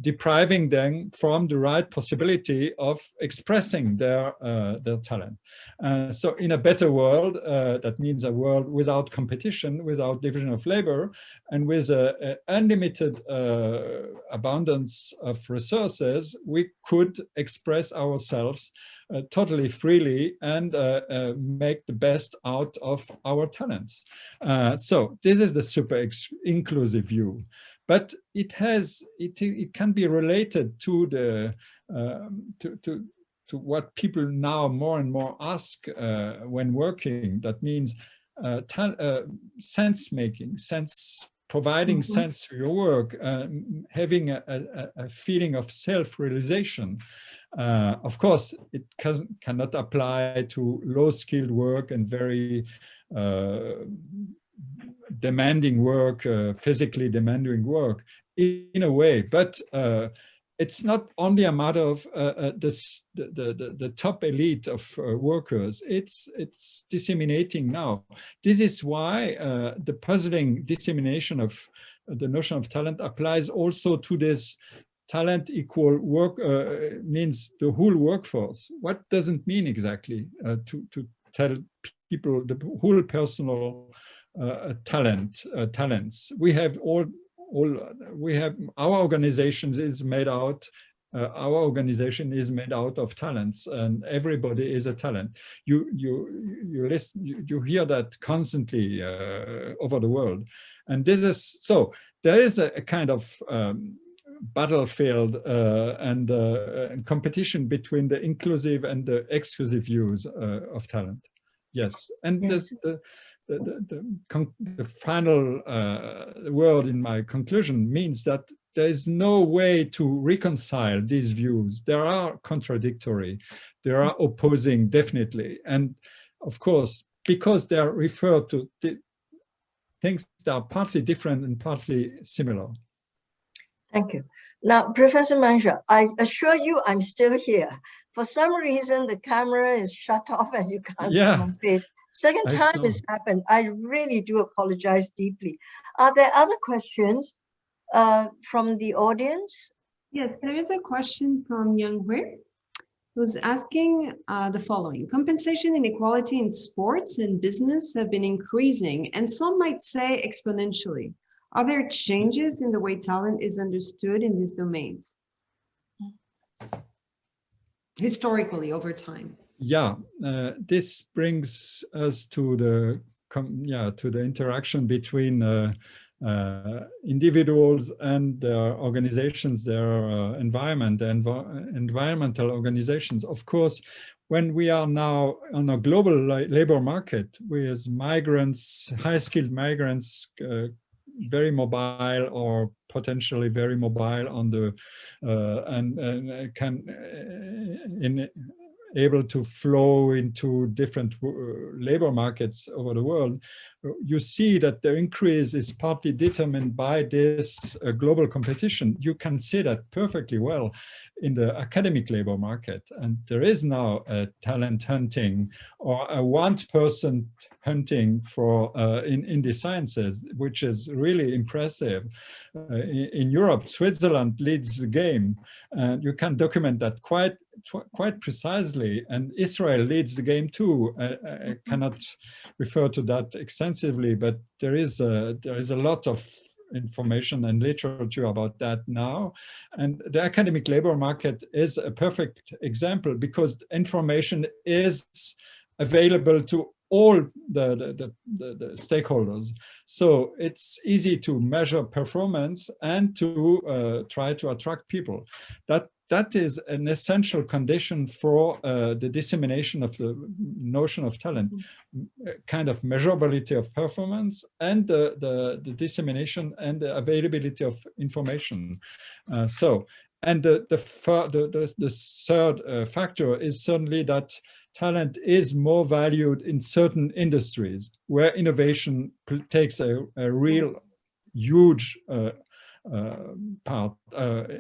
Speaker 4: depriving them from the right possibility of expressing their talent. So in a better world, that means a world without competition, without division of labor, and with an unlimited abundance of resources, we could express ourselves totally freely and make the best out of our talents. So this is the super inclusive view, but it can be related to the to what people now more and more ask when working. That means sense making, providing sense to your work, having a feeling of self-realization. Of course, it cannot apply to low-skilled work and very demanding work, physically demanding work, in a way. But it's not only a matter of the top elite of workers. It's disseminating now. This is why the puzzling dissemination of the notion of talent applies also to this. Talent equal work means the whole workforce. What does it mean exactly to tell people the whole personal talents? We have our organization is made out. Our organization is made out of talents, and everybody is a talent. You listen, you hear that constantly over the world, and this is so. There is a kind of battlefield and competition between the inclusive and the exclusive views of talent. Yes, and yes. The final word in my conclusion means that there is no way to reconcile these views. They are contradictory, they are opposing, definitely, and of course, because they are referred to things that are partly different and partly similar.
Speaker 3: Thank you. Now, Professor Menger, I assure you I'm still here. For some reason, the camera is shut off and you can't see my face. Second time it's happened. I really do apologize deeply. Are there other questions? from the audience?
Speaker 1: Yes, there is a question from Yang Hui, who's asking the following. Compensation inequality in sports and business have been increasing, and some might say exponentially. Are there changes in the way talent is understood in these domains? Historically, over time.
Speaker 4: Yeah, this brings us to the interaction between individuals and their organizations, their environmental organizations. Of course, when we are now on a global labor market with migrants, high-skilled migrants, very mobile or potentially very mobile on the able to flow into different labor markets over the world, you see that the increase is partly determined by this global competition. You can see that perfectly well in the academic labor market. And there is now a talent hunting or a one-person hunting for in the sciences, which is really impressive. In Europe, Switzerland leads the game, and you can document that quite precisely, and Israel leads the game too. I cannot refer to that extensively, but there is a lot of information and literature about that now. And the academic labor market is a perfect example because information is available to all the stakeholders. So it's easy to measure performance and to try to attract people. That is an essential condition for the dissemination of the notion of talent, kind of measurability of performance and the dissemination and the availability of information. And the third factor is certainly that talent is more valued in certain industries where innovation takes a real huge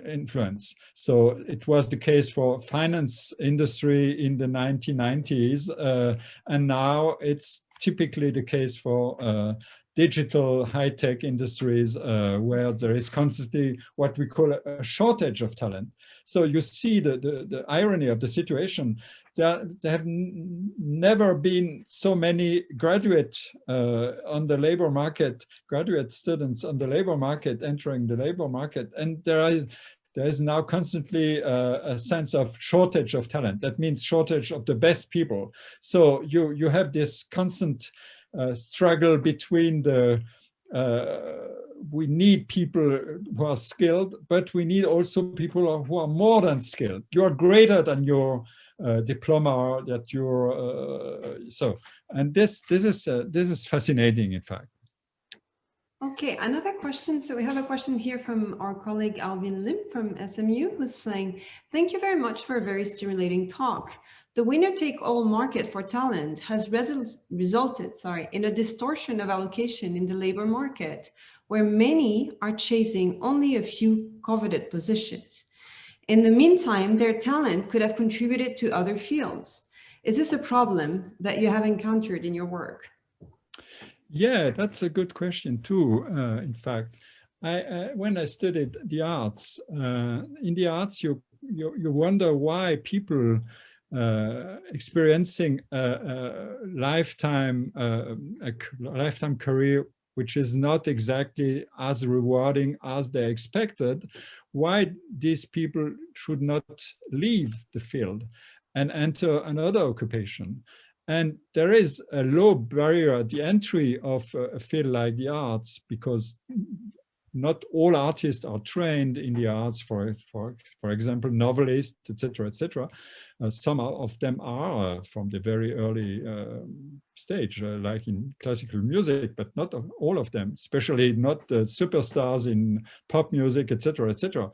Speaker 4: influence. So it was the case for finance industry in the 1990s, and now it's typically the case for digital high-tech industries where there is constantly what we call a shortage of talent. So you see the irony of the situation. There have never been so many graduate on the labor market, graduate students on the labor market entering the labor market, and there is now constantly a sense of shortage of talent. That means shortage of the best people. So you have this constant struggle between the we need people who are skilled, but we need also people who are more than skilled. You are greater than your diploma that you're and this is fascinating, in fact.
Speaker 1: Okay, another question. So we have a question here from our colleague Alvin Lim from SMU, who's saying, thank you very much for a very stimulating talk. The winner-take-all market for talent has resulted in a distortion of allocation in the labor market, where many are chasing only a few coveted positions. In the meantime, their talent could have contributed to other fields. Is this a problem that you have encountered in your work?
Speaker 4: Yeah, that's a good question too. In fact, when I studied the arts, in the arts, you wonder why people experiencing a lifetime career which is not exactly as rewarding as they expected, why these people should not leave the field and enter another occupation. And there is a low barrier at the entry of a field like the arts, because not all artists are trained in the arts, for example, novelists, etc., etc. Some of them are from the very early stage, like in classical music, but not all of them, especially not the superstars in pop music, etc., etc.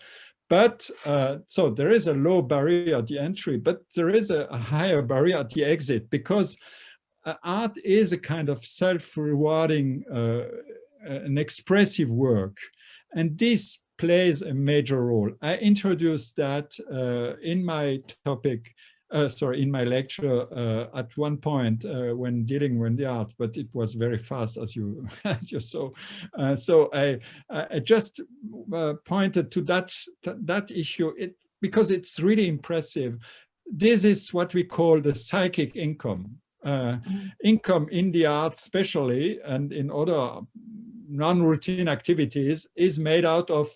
Speaker 4: But so there is a low barrier at the entry, but there is a higher barrier at the exit, because art is a kind of self-rewarding, an expressive work. And this plays a major role. I introduced that in my topic in my lecture at one point when dealing with the art, but it was very fast, as you as you saw. So I just pointed to that issue because it's really impressive. This is what we call the psychic income. Income in the arts, especially, and in other non-routine activities, is made out of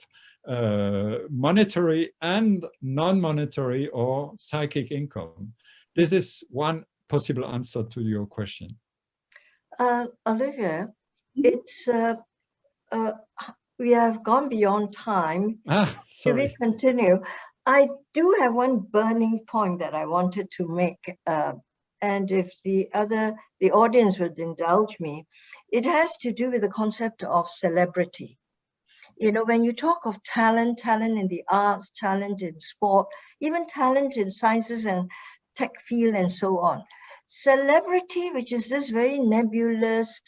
Speaker 4: monetary and non-monetary or psychic income. This is one possible answer to your question.
Speaker 3: Olivia, it's we have gone beyond time. Should we continue? I do have one burning point that I wanted to make, and if the audience would indulge me, it has to do with the concept of celebrity. You know, when you talk of talent in the arts, talent in sport, even talent in sciences and tech field and so on, celebrity, which is this very nebulous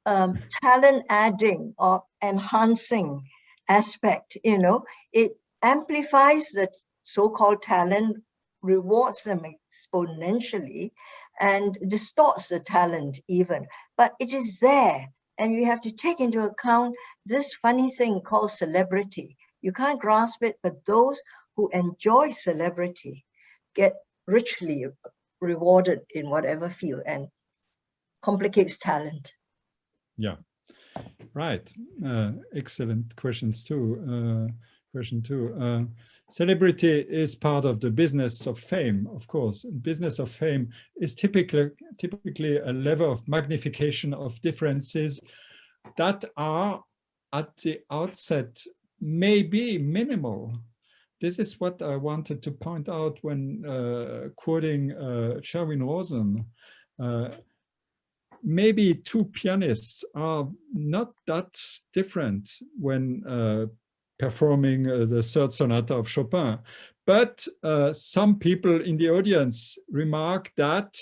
Speaker 3: talent adding or enhancing aspect, you know, it amplifies the so-called talent, rewards them exponentially, and distorts the talent even. But it is there, and you have to take into account this funny thing called celebrity. You can't grasp it, but those who enjoy celebrity get richly rewarded in whatever field, and complicates talent.
Speaker 4: Yeah, right. Excellent questions too. Question two. Celebrity is part of the business of fame, of course. Business of fame is typically a level of magnification of differences that are at the outset maybe minimal. This is what I wanted to point out when quoting Sherwin Rosen. Maybe two pianists are not that different when performing the third sonata of Chopin, but some people in the audience remark that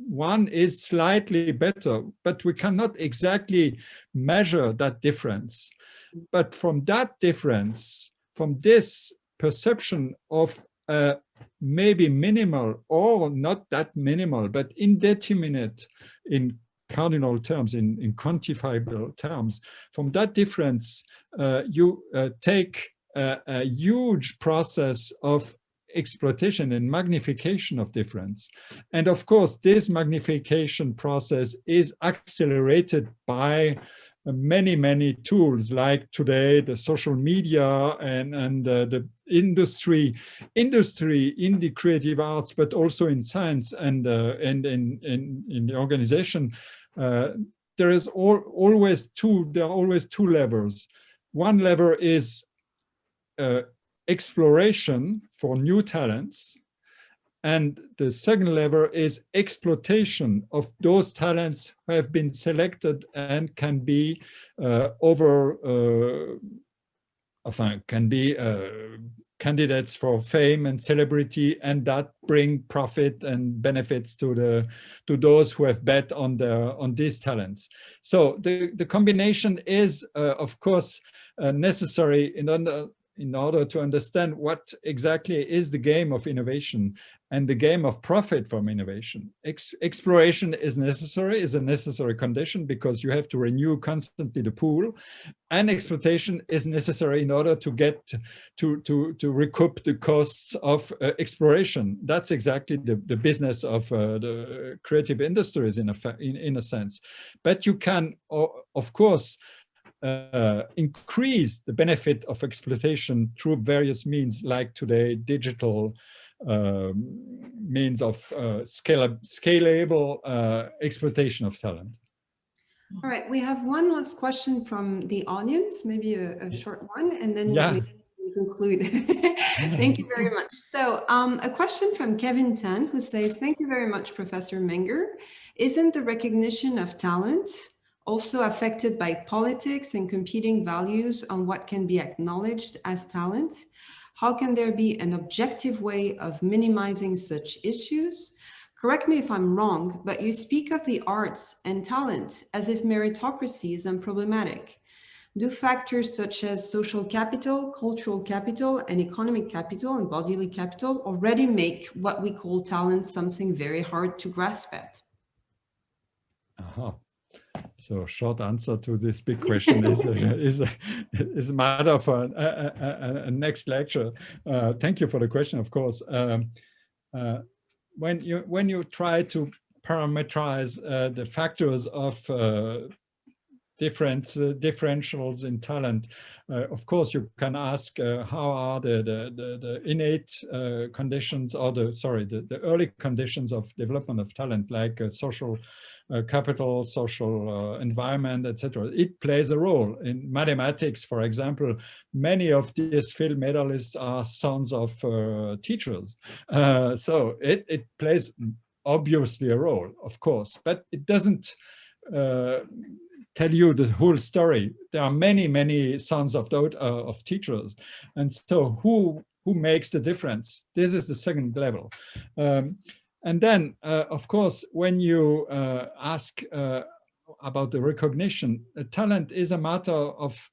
Speaker 4: one is slightly better, but we cannot exactly measure that difference. But from that difference, from this perception of maybe minimal or not that minimal, but indeterminate in cardinal terms, in quantifiable terms, from that difference, you take a huge process of exploitation and magnification of difference. And of course, this magnification process is accelerated by many tools, like today the social media and the industry in the creative arts, but also in science and in the organization. There are always two levels. One level is exploration for new talents, and the second level is exploitation of those talents who have been selected and can be candidates for fame and celebrity, and that bring profit and benefits to those who have bet on these talents. So the combination is of course necessary in order to understand what exactly is the game of innovation and the game of profit from innovation. Exploration is a necessary condition, because you have to renew constantly the pool, and exploitation is necessary in order to get to recoup the costs of exploration. That's exactly the business of the creative industries in a sense. But you can, of course, increase the benefit of exploitation through various means, like today digital means of scalable exploitation of talent.
Speaker 1: All right, we have one last question from the audience, maybe a short one, and then maybe we conclude. Thank you very much. So a question from Kevin Tan, who says, thank you very much, Professor Menger. Isn't the recognition of talent also affected by politics and competing values on what can be acknowledged as talent? How can there be an objective way of minimizing such issues? Correct me if I'm wrong, but you speak of the arts and talent as if meritocracy is unproblematic. do factors such as social capital, cultural capital, and economic capital and bodily capital already make what we call talent something very hard to grasp at?
Speaker 4: So short answer to this big question is a matter for a next lecture. Thank you for the question, of course. When you try to parameterize the factors of differentials in talent, of course you can ask how are the innate conditions, or the early conditions of development of talent, like social capital, social environment, etc. It plays a role. In mathematics, for example, many of these field medalists are sons of teachers. So it plays obviously a role, of course, but it doesn't tell you the whole story. There are many sons of teachers, and so who makes the difference? This is the second level. And then, of course, when you ask about the recognition, talent is a matter of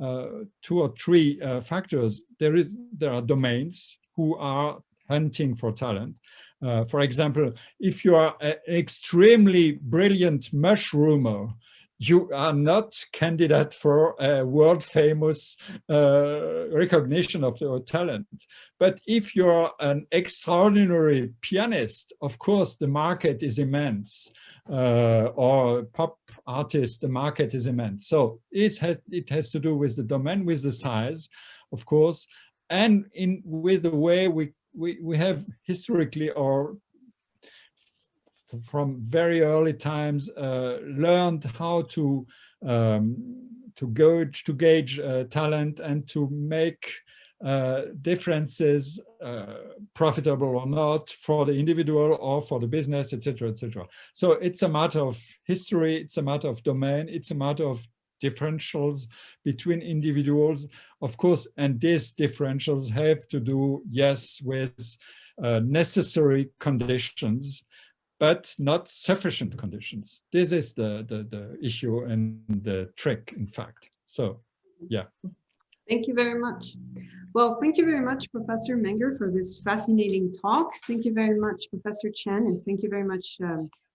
Speaker 4: 2 or 3 factors. There are domains who are hunting for talent. For example, if you are an extremely brilliant mushroomer, you are not candidate for a world famous recognition of your talent. But if you're an extraordinary pianist, of course, the market is immense. Or pop artist, the market is immense. So it has to do with the domain, with the size, of course, and with the way we have historically, or from very early times, learned how to gauge talent and to make differences profitable or not for the individual or for the business, etc., etc. So it's a matter of history, it's a matter of domain, it's a matter of differentials between individuals, of course, and these differentials have to do, yes, with necessary conditions, but not sufficient conditions. This is the issue and the trick, in fact. So, yeah.
Speaker 1: Thank you very much. Well, thank you very much, Professor Menger, for this fascinating talks. Thank you very much, Professor Chen, and thank you very much,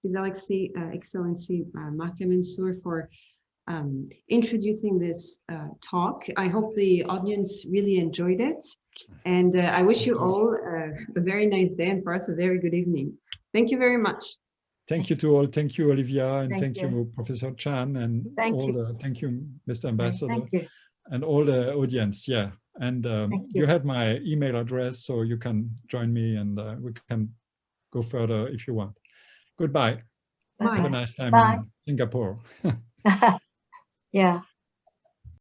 Speaker 1: His Excellency Marc Abensour, for introducing this talk. I hope the audience really enjoyed it. And I wish you all a very nice day, and for us a very good evening. Thank you very much.
Speaker 4: Thank you to all. Thank you, Olivia, and thank you, Professor Chan, and thank you, Mr. Ambassador, and all the audience. Yeah, and you have my email address, so you can join me, and we can go further if you want. Goodbye.
Speaker 1: Bye.
Speaker 4: Have a nice time in Singapore.
Speaker 3: Yeah.